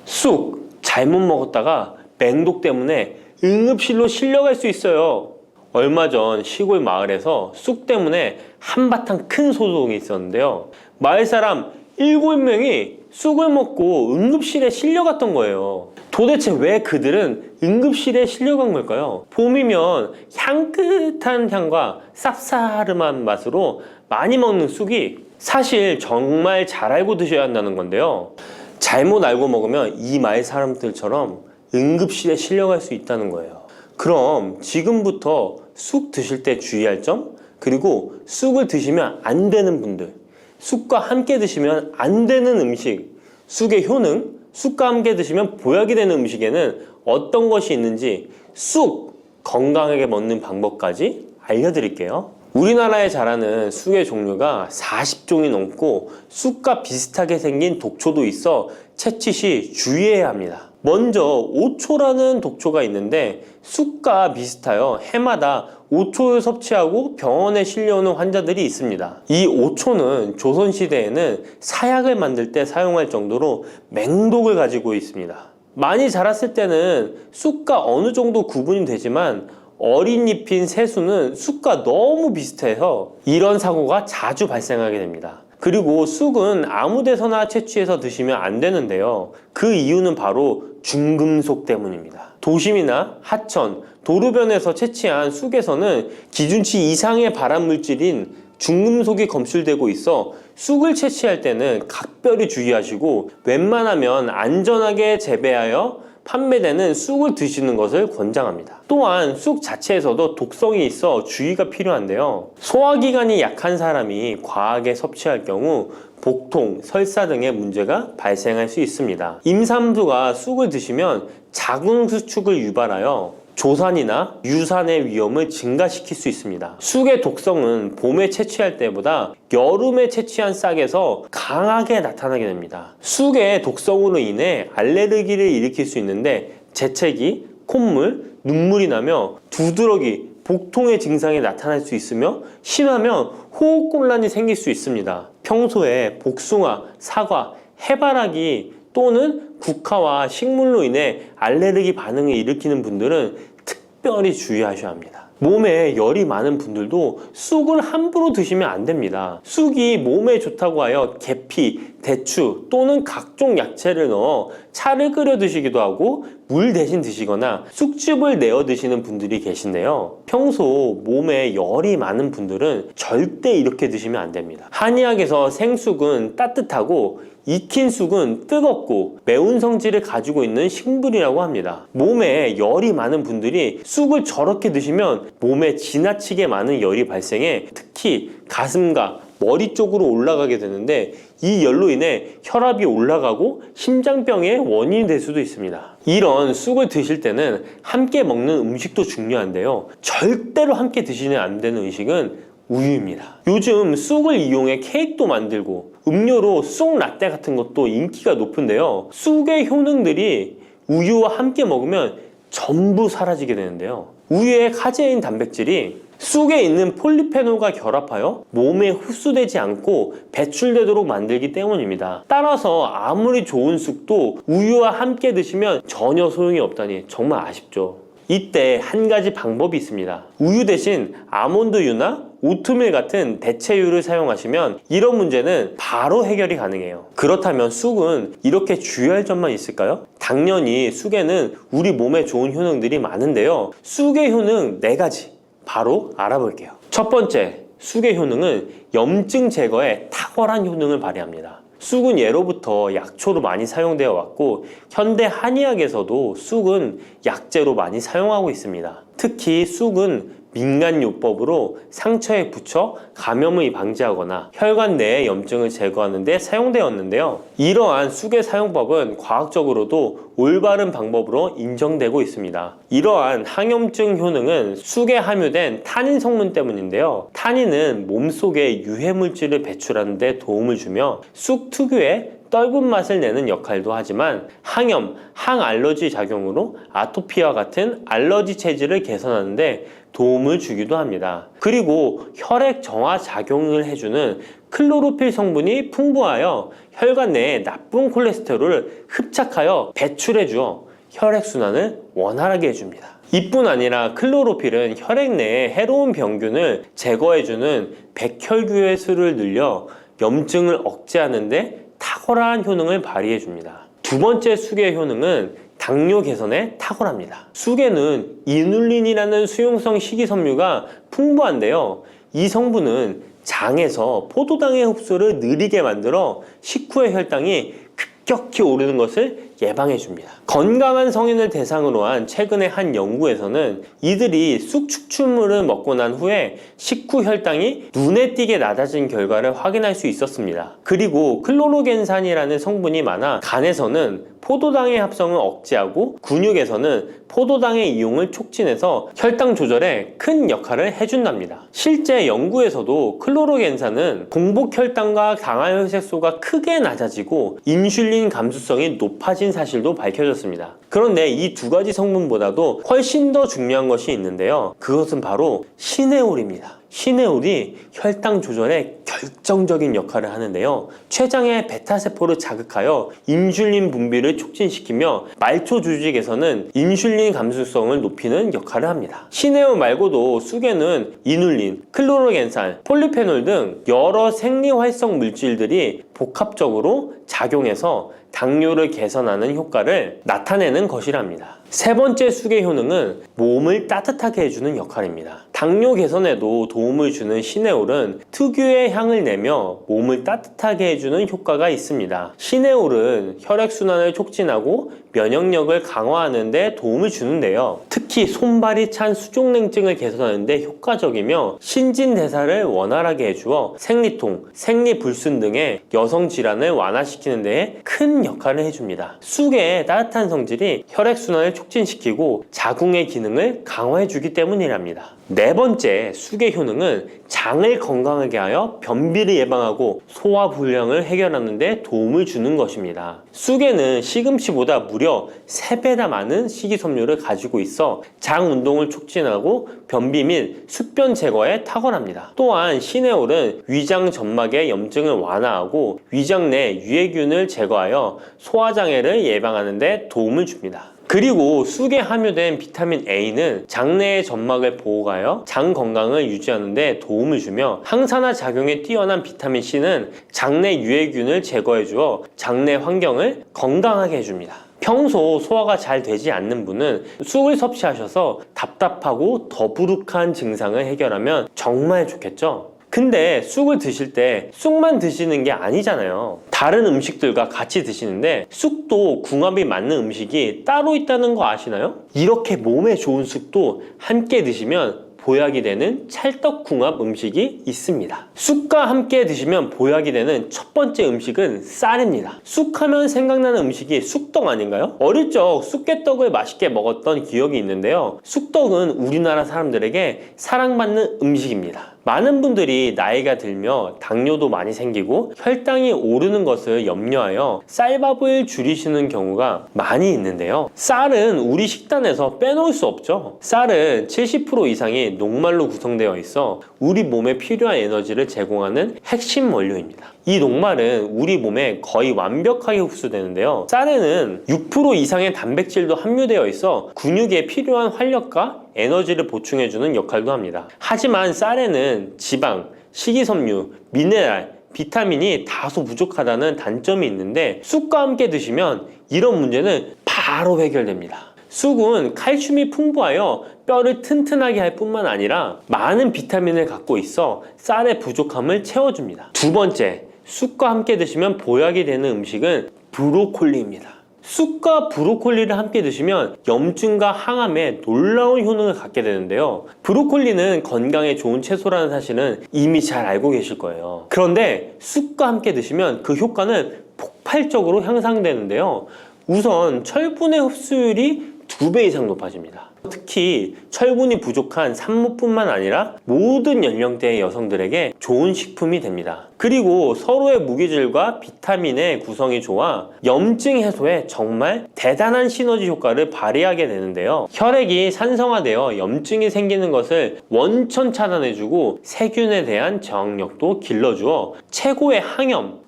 쑥 잘못 먹었다가 맹독 때문에 응급실로 실려갈 수 있어요. 얼마 전 시골 마을에서 쑥 때문에 한바탕 큰 소동이 있었는데요. 마을 사람 7명이 쑥을 먹고 응급실에 실려갔던 거예요. 도대체 왜 그들은 응급실에 실려간 걸까요? 봄이면 향긋한 향과 쌉싸름한 맛으로 많이 먹는 쑥이 사실 정말 잘 알고 드셔야 한다는 건데요. 잘못 알고 먹으면 이 마을 사람들처럼 응급실에 실려갈 수 있다는 거예요. 그럼 지금부터 쑥 드실 때 주의할 점, 그리고 쑥을 드시면 안 되는 분들, 쑥과 함께 드시면 안 되는 음식, 쑥의 효능, 쑥과 함께 드시면 보약이 되는 음식에는 어떤 것이 있는지 쑥 건강하게 먹는 방법까지 알려드릴게요. 우리나라에 자라는 쑥의 종류가 40종이 넘고 쑥과 비슷하게 생긴 독초도 있어 채취 시 주의해야 합니다. 먼저 오초라는 독초가 있는데 쑥과 비슷하여 해마다 오초를 섭취하고 병원에 실려오는 환자들이 있습니다. 이 오초는 조선시대에는 사약을 만들 때 사용할 정도로 맹독을 가지고 있습니다. 많이 자랐을 때는 쑥과 어느 정도 구분이 되지만 어린 잎인 새수는 쑥과 너무 비슷해서 이런 사고가 자주 발생하게 됩니다. 그리고 쑥은 아무 데서나 채취해서 드시면 안 되는데요. 그 이유는 바로 중금속 때문입니다. 도심이나 하천, 도로변에서 채취한 쑥에서는 기준치 이상의 발암물질인 중금속이 검출되고 있어 쑥을 채취할 때는 각별히 주의하시고 웬만하면 안전하게 재배하여 판매되는 쑥을 드시는 것을 권장합니다. 또한 쑥 자체에서도 독성이 있어 주의가 필요한데요. 소화기관이 약한 사람이 과하게 섭취할 경우 복통, 설사 등의 문제가 발생할 수 있습니다. 임산부가 쑥을 드시면 자궁수축을 유발하여 조산이나 유산의 위험을 증가시킬 수 있습니다. 쑥의 독성은 봄에 채취할 때보다 여름에 채취한 싹에서 강하게 나타나게 됩니다. 쑥의 독성으로 인해 알레르기를 일으킬 수 있는데 재채기, 콧물, 눈물이 나며 두드러기, 복통의 증상이 나타날 수 있으며 심하면 호흡곤란이 생길 수 있습니다. 평소에 복숭아, 사과, 해바라기 또는 국화와 식물로 인해 알레르기 반응을 일으키는 분들은 특별히 주의하셔야 합니다. 몸에 열이 많은 분들도 쑥을 함부로 드시면 안 됩니다. 쑥이 몸에 좋다고 하여 계피, 대추 또는 각종 야채를 넣어 차를 끓여 드시기도 하고 물 대신 드시거나 쑥즙을 내어 드시는 분들이 계신데요. 평소 몸에 열이 많은 분들은 절대 이렇게 드시면 안 됩니다. 한의학에서 생쑥은 따뜻하고 익힌 쑥은 뜨겁고 매운 성질을 가지고 있는 식물이라고 합니다. 몸에 열이 많은 분들이 쑥을 저렇게 드시면 몸에 지나치게 많은 열이 발생해 특히 가슴과 머리 쪽으로 올라가게 되는데 이 열로 인해 혈압이 올라가고 심장병의 원인이 될 수도 있습니다. 이런 쑥을 드실 때는 함께 먹는 음식도 중요한데요. 절대로 함께 드시면 안 되는 음식은 우유입니다. 요즘 쑥을 이용해 케이크도 만들고 음료로 쑥 라떼 같은 것도 인기가 높은데요. 쑥의 효능들이 우유와 함께 먹으면 전부 사라지게 되는데요. 우유의 카제인 단백질이 쑥에 있는 폴리페놀과 결합하여 몸에 흡수되지 않고 배출되도록 만들기 때문입니다. 따라서 아무리 좋은 쑥도 우유와 함께 드시면 전혀 소용이 없다니 정말 아쉽죠. 이때 한 가지 방법이 있습니다. 우유 대신 아몬드유나 오트밀 같은 대체유를 사용하시면 이런 문제는 바로 해결이 가능해요. 그렇다면 쑥은 이렇게 주의할 점만 있을까요? 당연히 쑥에는 우리 몸에 좋은 효능들이 많은데요. 쑥의 효능 4가지 바로 알아볼게요. 첫 번째, 쑥의 효능은 염증 제거에 탁월한 효능을 발휘합니다. 쑥은 예로부터 약초로 많이 사용되어 왔고 현대 한의학에서도 쑥은 약재로 많이 사용하고 있습니다. 특히 쑥은 민간요법으로 상처에 붙여 감염을 방지하거나 혈관 내의 염증을 제거하는 데 사용되었는데요. 이러한 쑥의 사용법은 과학적으로도 올바른 방법으로 인정되고 있습니다. 이러한 항염증 효능은 쑥에 함유된 타닌 성분 때문인데요. 타닌은 몸속에 유해물질을 배출하는 데 도움을 주며 쑥 특유의 떫은 맛을 내는 역할도 하지만 항염, 항알러지 작용으로 아토피와 같은 알러지 체질을 개선하는 데 도움을 주기도 합니다. 그리고 혈액 정화 작용을 해주는 클로로필 성분이 풍부하여 혈관 내에 나쁜 콜레스테롤을 흡착하여 배출해주어 혈액순환을 원활하게 해줍니다. 이뿐 아니라 클로로필은 혈액 내에 해로운 병균을 제거해주는 백혈구의 수를 늘려 염증을 억제하는 데 탁월한 효능을 발휘해줍니다. 두 번째 쑥의 효능은 당뇨 개선에 탁월합니다. 쑥에는 이눌린이라는 수용성 식이섬유가 풍부한데요. 이 성분은 장에서 포도당의 흡수를 느리게 만들어 식후의 혈당이 급격히 오르는 것을 예방해줍니다. 건강한 성인을 대상으로 한 최근의 한 연구에서는 이들이 쑥 추출물을 먹고 난 후에 식후 혈당이 눈에 띄게 낮아진 결과를 확인할 수 있었습니다. 그리고 클로로겐산이라는 성분이 많아 간에서는 포도당의 합성을 억제하고 근육에서는 포도당의 이용을 촉진해서 혈당 조절에 큰 역할을 해준답니다. 실제 연구에서도 클로로겐산은 공복 혈당과 당화혈색소가 크게 낮아지고 인슐린 감수성이 높아진 사실도 밝혀졌습니다. 그런데 이 두 가지 성분보다도 훨씬 더 중요한 것이 있는데요. 그것은 바로 시네올입니다. 시네올이 혈당 조절에 결정적인 역할을 하는데요. 췌장의 베타세포를 자극하여 인슐린 분비를 촉진시키며 말초 조직에서는 인슐린 감수성을 높이는 역할을 합니다. 시네올 말고도 쑥에는 이눌린, 클로로겐산, 폴리페놀 등 여러 생리활성 물질들이 복합적으로 작용해서 당뇨를 개선하는 효과를 나타내는 것이랍니다. 세 번째 쑥의 효능은 몸을 따뜻하게 해주는 역할입니다. 당뇨 개선에도 도움을 주는 시네올은 특유의 향을 내며 몸을 따뜻하게 해주는 효과가 있습니다. 시네올은 혈액순환을 촉진하고 면역력을 강화하는 데 도움을 주는데요. 특히 손발이 찬 수족냉증을 개선하는 데 효과적이며 신진대사를 원활하게 해주어 생리통, 생리불순 등의 여성 질환을 완화시키는 데 큰 역할을 해줍니다. 쑥의 따뜻한 성질이 혈액순환을 촉진시키고 자궁의 기능을 강화해주기 때문이랍니다. 네 번째 쑥의 효능은 장을 건강하게 하여 변비를 예방하고 소화불량을 해결하는 데 도움을 주는 것입니다. 쑥에는 시금치보다 무려 3배나 많은 식이섬유를 가지고 있어 장 운동을 촉진하고 변비 및宿便 제거에 탁월합니다. 또한 시네올은 위장 점막의 염증을 완화하고 위장 내 유해균을 제거하여 소화장애를 예방하는 데 도움을 줍니다. 그리고 쑥에 함유된 비타민 A는 장내의 점막을 보호하여 장 건강을 유지하는 데 도움을 주며 항산화 작용에 뛰어난 비타민 C는 장내 유해균을 제거해 주어 장내 환경을 건강하게 해줍니다. 평소 소화가 잘 되지 않는 분은 쑥을 섭취하셔서 답답하고 더부룩한 증상을 해결하면 정말 좋겠죠? 근데 쑥을 드실 때 쑥만 드시는 게 아니잖아요. 다른 음식들과 같이 드시는데 쑥도 궁합이 맞는 음식이 따로 있다는 거 아시나요? 이렇게 몸에 좋은 쑥도 함께 드시면 보약이 되는 찰떡궁합 음식이 있습니다. 쑥과 함께 드시면 보약이 되는 첫 번째 음식은 쌀입니다. 쑥하면 생각나는 음식이 쑥떡 아닌가요? 어릴 적 쑥개떡을 맛있게 먹었던 기억이 있는데요. 쑥떡은 우리나라 사람들에게 사랑받는 음식입니다. 많은 분들이 나이가 들며 당뇨도 많이 생기고 혈당이 오르는 것을 염려하여 쌀밥을 줄이시는 경우가 많이 있는데요. 쌀은 우리 식단에서 빼놓을 수 없죠. 쌀은 70% 이상이 녹말로 구성되어 있어 우리 몸에 필요한 에너지를 제공하는 핵심 원료입니다. 이 녹말은 우리 몸에 거의 완벽하게 흡수되는데요. 쌀에는 6% 이상의 단백질도 함유되어 있어 근육에 필요한 활력과 에너지를 보충해주는 역할도 합니다. 하지만 쌀에는 지방, 식이섬유, 미네랄, 비타민이 다소 부족하다는 단점이 있는데 쑥과 함께 드시면 이런 문제는 바로 해결됩니다. 쑥은 칼슘이 풍부하여 뼈를 튼튼하게 할 뿐만 아니라 많은 비타민을 갖고 있어 쌀의 부족함을 채워줍니다. 두 번째, 쑥과 함께 드시면 보약이 되는 음식은 브로콜리입니다. 쑥과 브로콜리를 함께 드시면 염증과 항암에 놀라운 효능을 갖게 되는데요. 브로콜리는 건강에 좋은 채소라는 사실은 이미 잘 알고 계실 거예요. 그런데 쑥과 함께 드시면 그 효과는 폭발적으로 향상되는데요. 우선 철분의 흡수율이 2배 이상 높아집니다. 특히 철분이 부족한 산모뿐만 아니라 모든 연령대의 여성들에게 좋은 식품이 됩니다. 그리고 서로의 무기질과 비타민의 구성이 좋아 염증 해소에 정말 대단한 시너지 효과를 발휘하게 되는데요. 혈액이 산성화되어 염증이 생기는 것을 원천 차단해주고 세균에 대한 저항력도 길러주어 최고의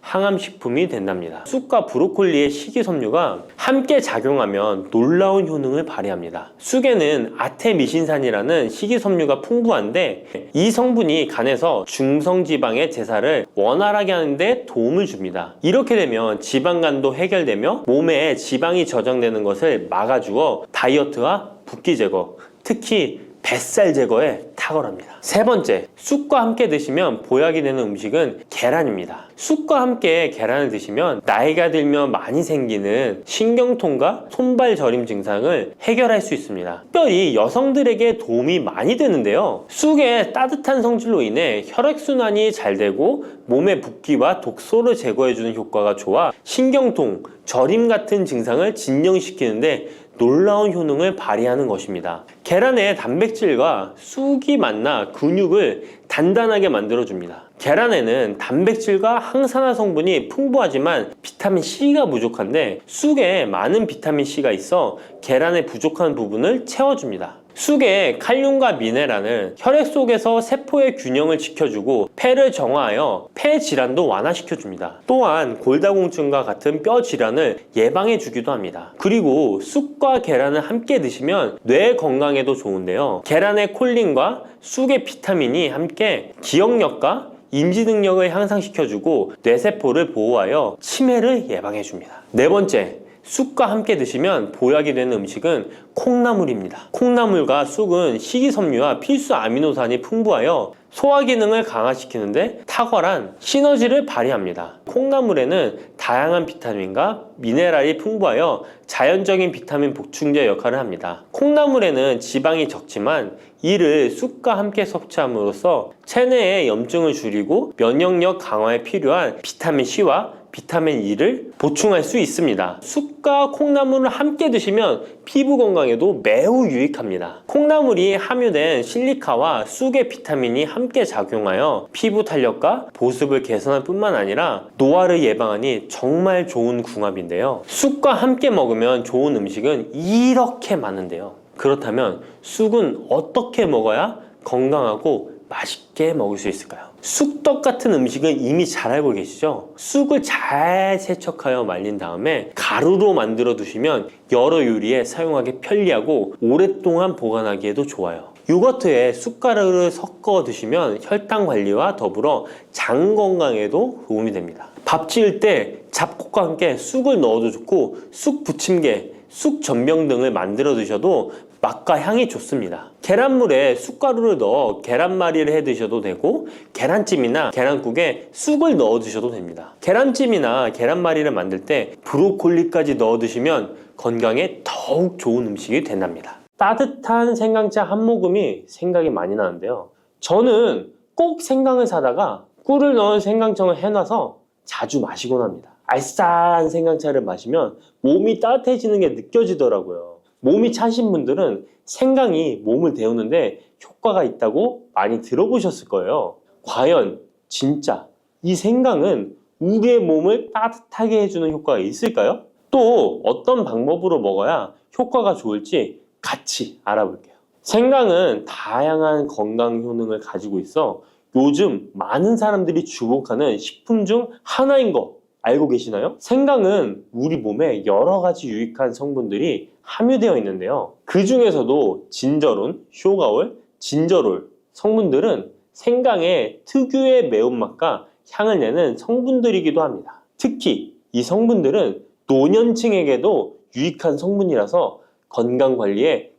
항암식품이 된답니다. 쑥과 브로콜리의 식이섬유가 함께 작용하면 놀라운 효능을 발휘합니다. 쑥에는 아테미신산이라는 식이섬유가 풍부한데 이 성분이 간에서 중성지방의 제사를 원활하게 하는데 도움을 줍니다. 이렇게 되면 지방간도 해결되며 몸에 지방이 저장되는 것을 막아주어 다이어트와 붓기 제거, 특히 뱃살 제거에 탁월합니다. 세 번째, 쑥과 함께 드시면 보약이 되는 음식은 계란입니다. 쑥과 함께 계란을 드시면 나이가 들면 많이 생기는 신경통과 손발 저림 증상을 해결할 수 있습니다. 특별히 여성들에게 도움이 많이 되는데요. 쑥의 따뜻한 성질로 인해 혈액순환이 잘 되고 몸의 붓기와 독소를 제거해주는 효과가 좋아 신경통, 저림 같은 증상을 진정시키는데 놀라운 효능을 발휘하는 것입니다. 계란의 단백질과 쑥이 만나 근육을 단단하게 만들어줍니다. 계란에는 단백질과 항산화 성분이 풍부하지만 비타민 C가 부족한데 쑥에 많은 비타민 C가 있어 계란의 부족한 부분을 채워줍니다. 쑥의 칼륨과 미네랄은 혈액 속에서 세포의 균형을 지켜주고 폐를 정화하여 폐 질환도 완화시켜줍니다. 또한 골다공증과 같은 뼈 질환을 예방해주기도 합니다. 그리고 쑥과 계란을 함께 드시면 뇌 건강에도 좋은데요. 계란의 콜린과 쑥의 비타민이 함께 기억력과 인지 능력을 향상시켜주고 뇌세포를 보호하여 치매를 예방해줍니다. 네 번째, 쑥과 함께 드시면 보약이 되는 음식은 콩나물입니다. 콩나물과 쑥은 식이섬유와 필수 아미노산이 풍부하여 소화 기능을 강화시키는데 탁월한 시너지를 발휘합니다. 콩나물에는 다양한 비타민과 미네랄이 풍부하여 자연적인 비타민 보충제 역할을 합니다. 콩나물에는 지방이 적지만 이를 쑥과 함께 섭취함으로써 체내의 염증을 줄이고 면역력 강화에 필요한 비타민 C와 비타민 E를 보충할 수 있습니다. 쑥과 콩나물을 함께 드시면 피부 건강에도 매우 유익합니다. 콩나물이 함유된 실리카와 쑥의 비타민이 함께 작용하여 피부 탄력과 보습을 개선할 뿐만 아니라 노화를 예방하니 정말 좋은 궁합인데요. 쑥과 함께 먹으면 좋은 음식은 이렇게 많은데요. 그렇다면 쑥은 어떻게 먹어야 건강하고 맛있게 먹을 수 있을까요? 쑥떡 같은 음식은 이미 잘 알고 계시죠? 쑥을 잘 세척하여 말린 다음에 가루로 만들어 두시면 여러 요리에 사용하기 편리하고 오랫동안 보관하기에도 좋아요. 요거트에 쑥가루를 섞어 드시면 혈당 관리와 더불어 장 건강에도 도움이 됩니다. 밥 지을 때 잡곡과 함께 쑥을 넣어도 좋고 쑥 부침개, 쑥 전병 등을 만들어 드셔도 맛과 향이 좋습니다. 계란물에 쑥가루를 넣어 계란말이를 해 드셔도 되고 계란찜이나 계란국에 쑥을 넣어 드셔도 됩니다. 계란찜이나 계란말이를 만들 때 브로콜리까지 넣어 드시면 건강에 더욱 좋은 음식이 된답니다. 따뜻한 생강차 한 모금이 생각이 많이 나는데요. 저는 꼭 생강을 사다가 꿀을 넣은 생강청을 해놔서 자주 마시곤 합니다. 알싸한 생강차를 마시면 몸이 따뜻해지는 게 느껴지더라고요. 몸이 차신 분들은 생강이 몸을 데우는데 효과가 있다고 많이 들어보셨을 거예요. 과연 진짜 이 생강은 우리의 몸을 따뜻하게 해주는 효과가 있을까요? 또 어떤 방법으로 먹어야 효과가 좋을지 같이 알아볼게요. 생강은 다양한 건강 효능을 가지고 있어 요즘 많은 사람들이 주목하는 식품 중 하나인 거 알고 계시나요? 생강은 우리 몸에 여러 가지 유익한 성분들이 함유되어 있는데요. 그 중에서도 진저론, 쇼가올, 진저롤 성분들은 생강의 특유의 매운맛과 향을 내는 성분들이기도 합니다. 특히 이 성분들은 노년층에게도 유익한 성분이라서 건강관리에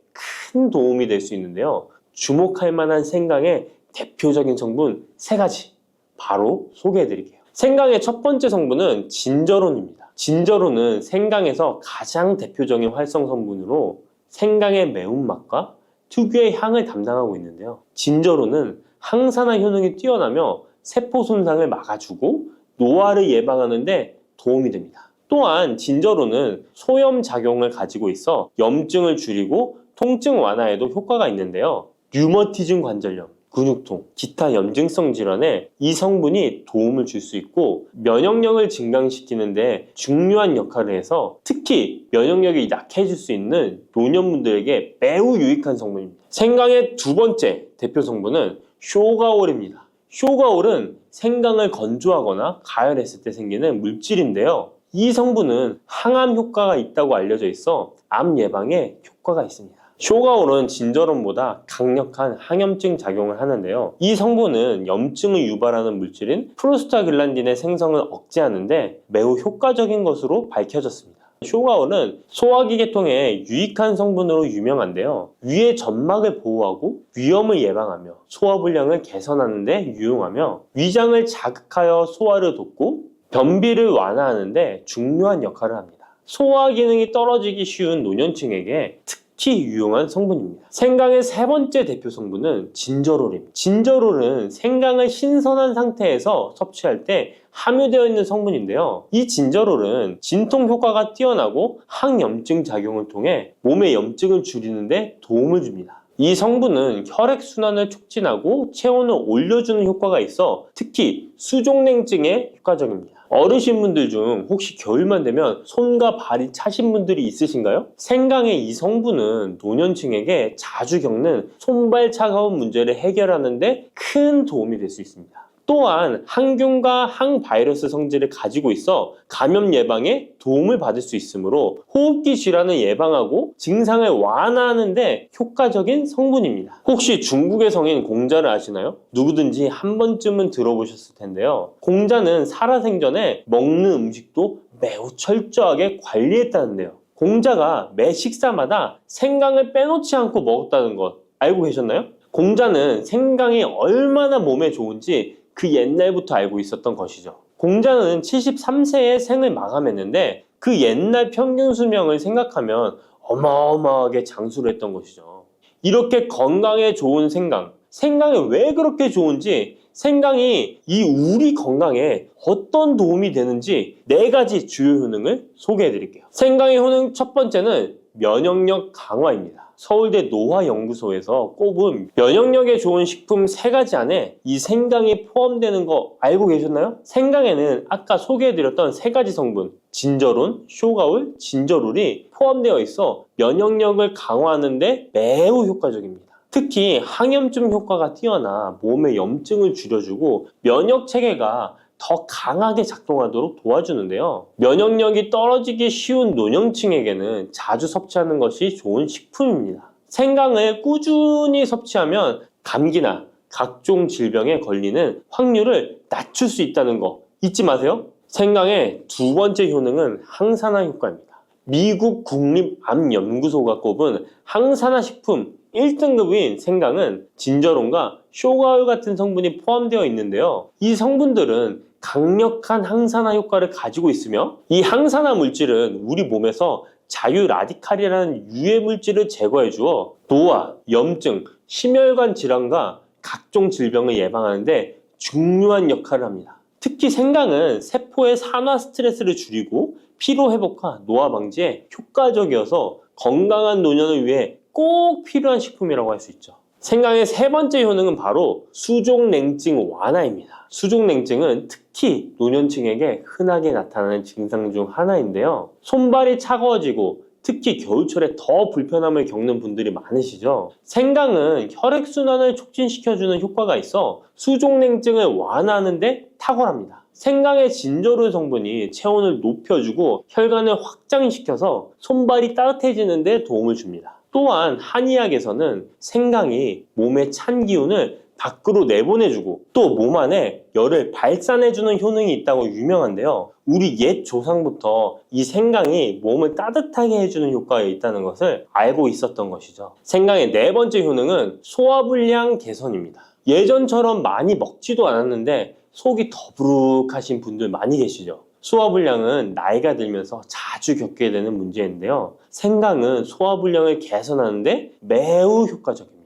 큰 도움이 될 수 있는데요. 주목할 만한 생강의 대표적인 성분 3가지 바로 소개해 드릴게요. 생강의 첫 번째 성분은 진저론입니다. 진저론은 생강에서 가장 대표적인 활성 성분으로 생강의 매운맛과 특유의 향을 담당하고 있는데요. 진저론은 항산화 효능이 뛰어나며 세포 손상을 막아주고 노화를 예방하는 데 도움이 됩니다. 또한 진저론은 소염 작용을 가지고 있어 염증을 줄이고 통증 완화에도 효과가 있는데요. 류머티즘 관절염, 근육통, 기타 염증성 질환에 이 성분이 도움을 줄 수 있고 면역력을 증강시키는데 중요한 역할을 해서 특히 면역력이 약해질 수 있는 노년분들에게 매우 유익한 성분입니다. 생강의 두 번째 대표 성분은 쇼가올입니다. 쇼가올은 생강을 건조하거나 가열했을 때 생기는 물질인데요. 이 성분은 항암 효과가 있다고 알려져 있어 암 예방에 효과가 있습니다. 쇼가올은 진저론보다 강력한 항염증 작용을 하는데요. 이 성분은 염증을 유발하는 물질인 프로스타글란딘의 생성을 억제하는데 매우 효과적인 것으로 밝혀졌습니다. 쇼가울은 소화기 계통의 유익한 성분으로 유명한데요. 위의 점막을 보호하고 위염을 예방하며 소화불량을 개선하는 데 유용하며 위장을 자극하여 소화를 돕고 변비를 완화하는 데 중요한 역할을 합니다. 소화 기능이 떨어지기 쉬운 노년층에게 특히 유용한 성분입니다. 생강의 세 번째 대표 성분은 진저롤입니다. 진저롤은 생강을 신선한 상태에서 섭취할 때 함유되어 있는 성분인데요. 이 진저롤은 진통 효과가 뛰어나고 항염증 작용을 통해 몸의 염증을 줄이는 데 도움을 줍니다. 이 성분은 혈액순환을 촉진하고 체온을 올려주는 효과가 있어 특히 수족냉증에 효과적입니다. 어르신분들 중 혹시 겨울만 되면 손과 발이 차신 분들이 있으신가요? 생강의 이 성분은 노년층에게 자주 겪는 손발 차가운 문제를 해결하는 데 큰 도움이 될 수 있습니다. 또한 항균과 항바이러스 성질을 가지고 있어 감염 예방에 도움을 받을 수 있으므로 호흡기 질환을 예방하고 증상을 완화하는 데 효과적인 성분입니다. 혹시 중국의 성인 공자를 아시나요? 누구든지 한 번쯤은 들어보셨을 텐데요. 공자는 살아생전에 먹는 음식도 매우 철저하게 관리했다는데요. 공자가 매 식사마다 생강을 빼놓지 않고 먹었다는 것 알고 계셨나요? 공자는 생강이 얼마나 몸에 좋은지 그 옛날부터 알고 있었던 것이죠. 공자는 73세에 생을 마감했는데 그 옛날 평균 수명을 생각하면 어마어마하게 장수를 했던 것이죠. 이렇게 건강에 좋은 생강, 생강이 왜 그렇게 좋은지, 생강이 이 우리 건강에 어떤 도움이 되는지 4가지 주요 효능을 소개해 드릴게요. 생강의 효능 첫 번째는 면역력 강화입니다. 서울대 노화연구소에서 꼽은 면역력에 좋은 식품 3가지 안에 이 생강이 포함되는 거 알고 계셨나요? 생강에는 아까 소개해드렸던 3가지 성분 진저론, 쇼가울, 진저롤이 포함되어 있어 면역력을 강화하는 데 매우 효과적입니다. 특히 항염증 효과가 뛰어나 몸의 염증을 줄여주고 면역 체계가 더 강하게 작동하도록 도와주는데요. 면역력이 떨어지기 쉬운 노년층에게는 자주 섭취하는 것이 좋은 식품입니다. 생강을 꾸준히 섭취하면 감기나 각종 질병에 걸리는 확률을 낮출 수 있다는 거 잊지 마세요. 생강의 두 번째 효능은 항산화 효과입니다. 미국 국립암연구소가 꼽은 항산화 식품 1등급인 생강은 진저론과 쇼가울 같은 성분이 포함되어 있는데요. 이 성분들은 강력한 항산화 효과를 가지고 있으며 이 항산화 물질은 우리 몸에서 자유 라디칼이라는 유해 물질을 제거해 주어 노화, 염증, 심혈관 질환과 각종 질병을 예방하는 데 중요한 역할을 합니다. 특히 생강은 세포의 산화 스트레스를 줄이고 피로 회복과 노화 방지에 효과적이어서 건강한 노년을 위해 꼭 필요한 식품이라고 할 수 있죠. 생강의 세 번째 효능은 바로 수족냉증 완화입니다. 수족냉증은 특히 노년층에게 흔하게 나타나는 증상 중 하나인데요. 손발이 차가워지고 특히 겨울철에 더 불편함을 겪는 분들이 많으시죠. 생강은 혈액순환을 촉진시켜주는 효과가 있어 수족냉증을 완화하는 데 탁월합니다. 생강의 진저롤 성분이 체온을 높여주고 혈관을 확장시켜서 손발이 따뜻해지는 데 도움을 줍니다. 또한 한의학에서는 생강이 몸의 찬 기운을 밖으로 내보내주고 또 몸 안에 열을 발산해주는 효능이 있다고 유명한데요. 우리 옛 조상부터 이 생강이 몸을 따뜻하게 해주는 효과가 있다는 것을 알고 있었던 것이죠. 생강의 4번째 효능은 소화불량 개선입니다. 예전처럼 많이 먹지도 않았는데 속이 더부룩하신 분들 많이 계시죠. 소화불량은 나이가 들면서 자주 겪게 되는 문제인데요. 생강은 소화불량을 개선하는데 매우 효과적입니다.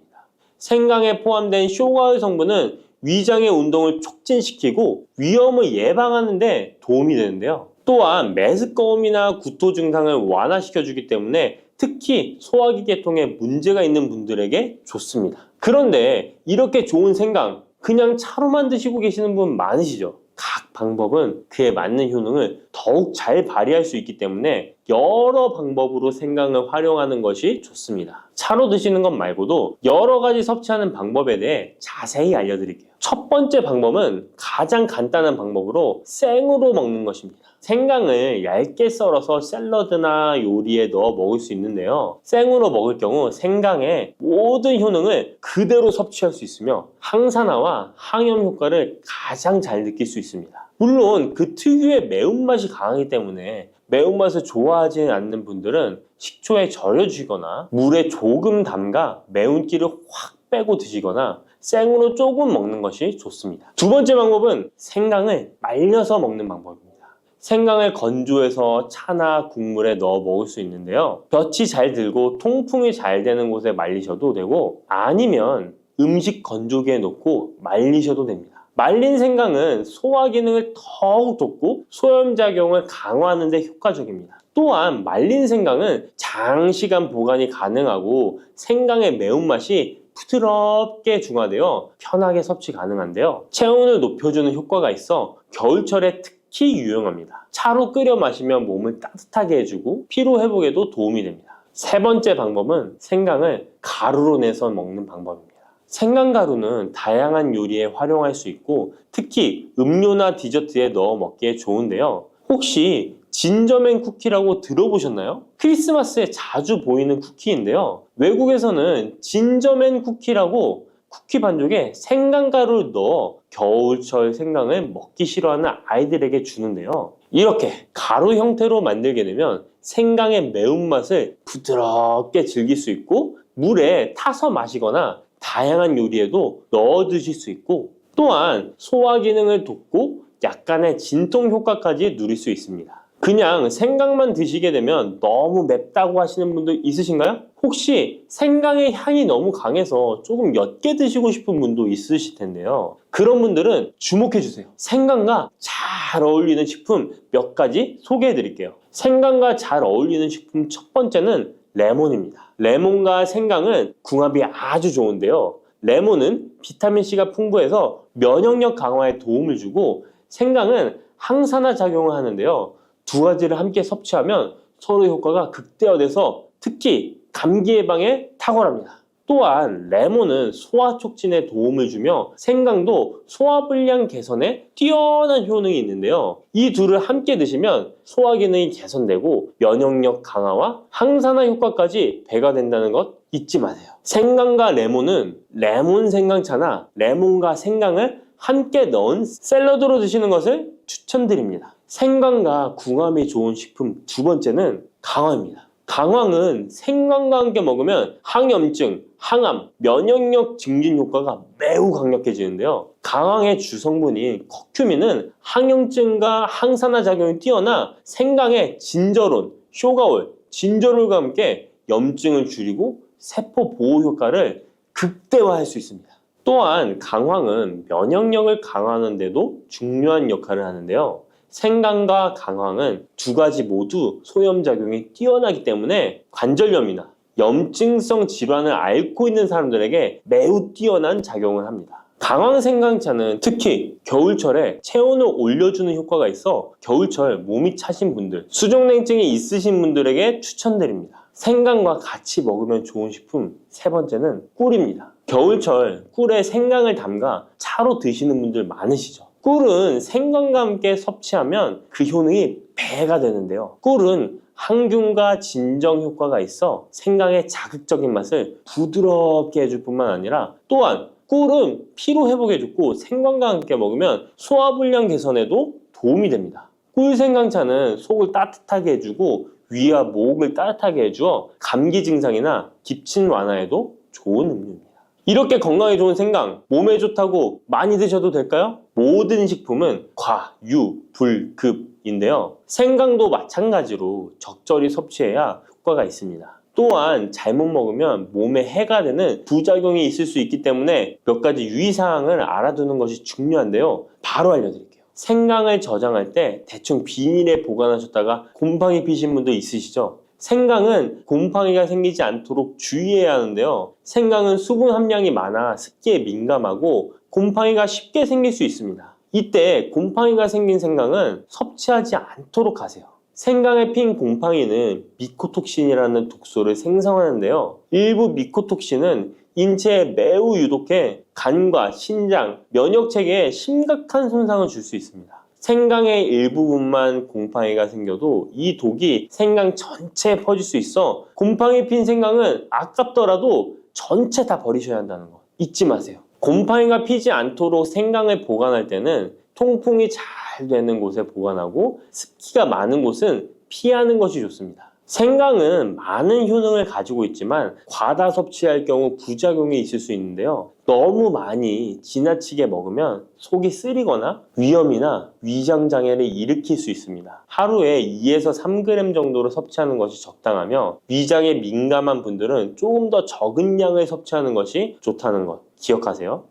생강에 포함된 쇼가울 성분은 위장의 운동을 촉진시키고 위염을 예방하는 데 도움이 되는데요. 또한 메스꺼움이나 구토 증상을 완화시켜주기 때문에 특히 소화기 계통에 문제가 있는 분들에게 좋습니다. 그런데 이렇게 좋은 생강 그냥 차로만 드시고 계시는 분 많으시죠? 각 방법은 그에 맞는 효능을 더욱 잘 발휘할 수 있기 때문에 여러 방법으로 생강을 활용하는 것이 좋습니다. 차로 드시는 것 말고도 여러 가지 섭취하는 방법에 대해 자세히 알려드릴게요. 첫 번째 방법은 가장 간단한 방법으로 생으로 먹는 것입니다. 생강을 얇게 썰어서 샐러드나 요리에 넣어 먹을 수 있는데요. 생으로 먹을 경우 생강의 모든 효능을 그대로 섭취할 수 있으며 항산화와 항염 효과를 가장 잘 느낄 수 있습니다. 물론 그 특유의 매운맛이 강하기 때문에 매운맛을 좋아하지 않는 분들은 식초에 절여주시거나 물에 조금 담가 매운기를 확 빼고 드시거나 생으로 조금 먹는 것이 좋습니다. 두 번째 방법은 생강을 말려서 먹는 방법입니다. 생강을 건조해서 차나 국물에 넣어 먹을 수 있는데요. 볕이 잘 들고 통풍이 잘 되는 곳에 말리셔도 되고 아니면 음식 건조기에 넣고 말리셔도 됩니다. 말린 생강은 소화 기능을 더욱 돋고 소염작용을 강화하는 데 효과적입니다. 또한 말린 생강은 장시간 보관이 가능하고 생강의 매운맛이 부드럽게 중화되어 편하게 섭취 가능한데요. 체온을 높여주는 효과가 있어 겨울철에 특히 유용합니다. 차로 끓여 마시면 몸을 따뜻하게 해주고 피로 회복에도 도움이 됩니다. 세 번째 방법은 생강을 가루로 내서 먹는 방법입니다. 생강가루는 다양한 요리에 활용할 수 있고 특히 음료나 디저트에 넣어 먹기에 좋은데요. 혹시 진저맨 쿠키라고 들어보셨나요? 크리스마스에 자주 보이는 쿠키인데요. 외국에서는 진저맨 쿠키라고 쿠키 반죽에 생강가루를 넣어 겨울철 생강을 먹기 싫어하는 아이들에게 주는데요. 이렇게 가루 형태로 만들게 되면 생강의 매운맛을 부드럽게 즐길 수 있고 물에 타서 마시거나 다양한 요리에도 넣어 드실 수 있고 또한 소화 기능을 돕고 약간의 진통 효과까지 누릴 수 있습니다. 그냥 생강만 드시게 되면 너무 맵다고 하시는 분들 있으신가요? 혹시 생강의 향이 너무 강해서 조금 옅게 드시고 싶은 분도 있으실 텐데요. 그런 분들은 주목해 주세요. 생강과 잘 어울리는 식품 몇 가지 소개해 드릴게요. 생강과 잘 어울리는 식품 첫 번째는 레몬입니다. 레몬과 생강은 궁합이 아주 좋은데요. 레몬은 비타민C가 풍부해서 면역력 강화에 도움을 주고 생강은 항산화 작용을 하는데요. 두 가지를 함께 섭취하면 서로 효과가 극대화돼서 특히 감기 예방에 탁월합니다. 또한 레몬은 소화 촉진에 도움을 주며 생강도 소화불량 개선에 뛰어난 효능이 있는데요. 이 둘을 함께 드시면 소화 기능이 개선되고 면역력 강화와 항산화 효과까지 배가 된다는 것 잊지 마세요. 생강과 레몬은 레몬 생강차나 레몬과 생강을 함께 넣은 샐러드로 드시는 것을 추천드립니다. 생강과 궁합이 좋은 식품 두 번째는 강황입니다. 강황은 생강과 함께 먹으면 항염증, 항암, 면역력 증진 효과가 매우 강력해지는데요. 강황의 주성분인 커큐민은 항염증과 항산화 작용이 뛰어나 생강의 진저론, 쇼가올, 진저롤과 함께 염증을 줄이고 세포 보호 효과를 극대화할 수 있습니다. 또한 강황은 면역력을 강화하는 데도 중요한 역할을 하는데요. 생강과 강황은 두 가지 모두 소염작용이 뛰어나기 때문에 관절염이나 염증성 질환을 앓고 있는 사람들에게 매우 뛰어난 작용을 합니다. 강황 생강차는 특히 겨울철에 체온을 올려주는 효과가 있어 겨울철 몸이 차신 분들, 수족냉증이 있으신 분들에게 추천드립니다. 생강과 같이 먹으면 좋은 식품 세 번째는 꿀입니다. 겨울철 꿀에 생강을 담가 차로 드시는 분들 많으시죠? 꿀은 생강과 함께 섭취하면 그 효능이 배가 되는데요. 꿀은 항균과 진정 효과가 있어 생강의 자극적인 맛을 부드럽게 해줄 뿐만 아니라 또한 꿀은 피로 회복해주고 생강과 함께 먹으면 소화불량 개선에도 도움이 됩니다. 꿀 생강차는 속을 따뜻하게 해주고 위와 목을 따뜻하게 해주어 감기 증상이나 기침 완화에도 좋은 음료입니다. 이렇게 건강에 좋은 생강, 몸에 좋다고 많이 드셔도 될까요? 모든 식품은 과, 유, 불, 급인데요. 생강도 마찬가지로 적절히 섭취해야 효과가 있습니다. 또한 잘못 먹으면 몸에 해가 되는 부작용이 있을 수 있기 때문에 몇 가지 유의사항을 알아두는 것이 중요한데요. 바로 알려드릴게요. 생강을 저장할 때 대충 비닐에 보관하셨다가 곰팡이 피신 분들 있으시죠? 생강은 곰팡이가 생기지 않도록 주의해야 하는데요. 생강은 수분 함량이 많아 습기에 민감하고 곰팡이가 쉽게 생길 수 있습니다. 이때 곰팡이가 생긴 생강은 섭취하지 않도록 하세요. 생강에 핀 곰팡이는 미코톡신이라는 독소를 생성하는데요. 일부 미코톡신은 인체에 매우 유독해 간과 신장, 면역체계에 심각한 손상을 줄 수 있습니다. 생강의 일부분만 곰팡이가 생겨도 이 독이 생강 전체에 퍼질 수 있어 곰팡이 핀 생강은 아깝더라도 전체 다 버리셔야 한다는 거 잊지 마세요. 곰팡이가 피지 않도록 생강을 보관할 때는 통풍이 잘 잘 되는 곳에 보관하고 습기가 많은 곳은 피하는 것이 좋습니다. 생강은 많은 효능을 가지고 있지만 과다 섭취할 경우 부작용이 있을 수 있는데요. 너무 많이 지나치게 먹으면 속이 쓰리거나 위염이나 위장장애를 일으킬 수 있습니다. 하루에 2에서 3g 정도로 섭취하는 것이 적당하며 위장에 민감한 분들은 조금 더 적은 양을 섭취하는 것이 좋다는 것 기억하세요.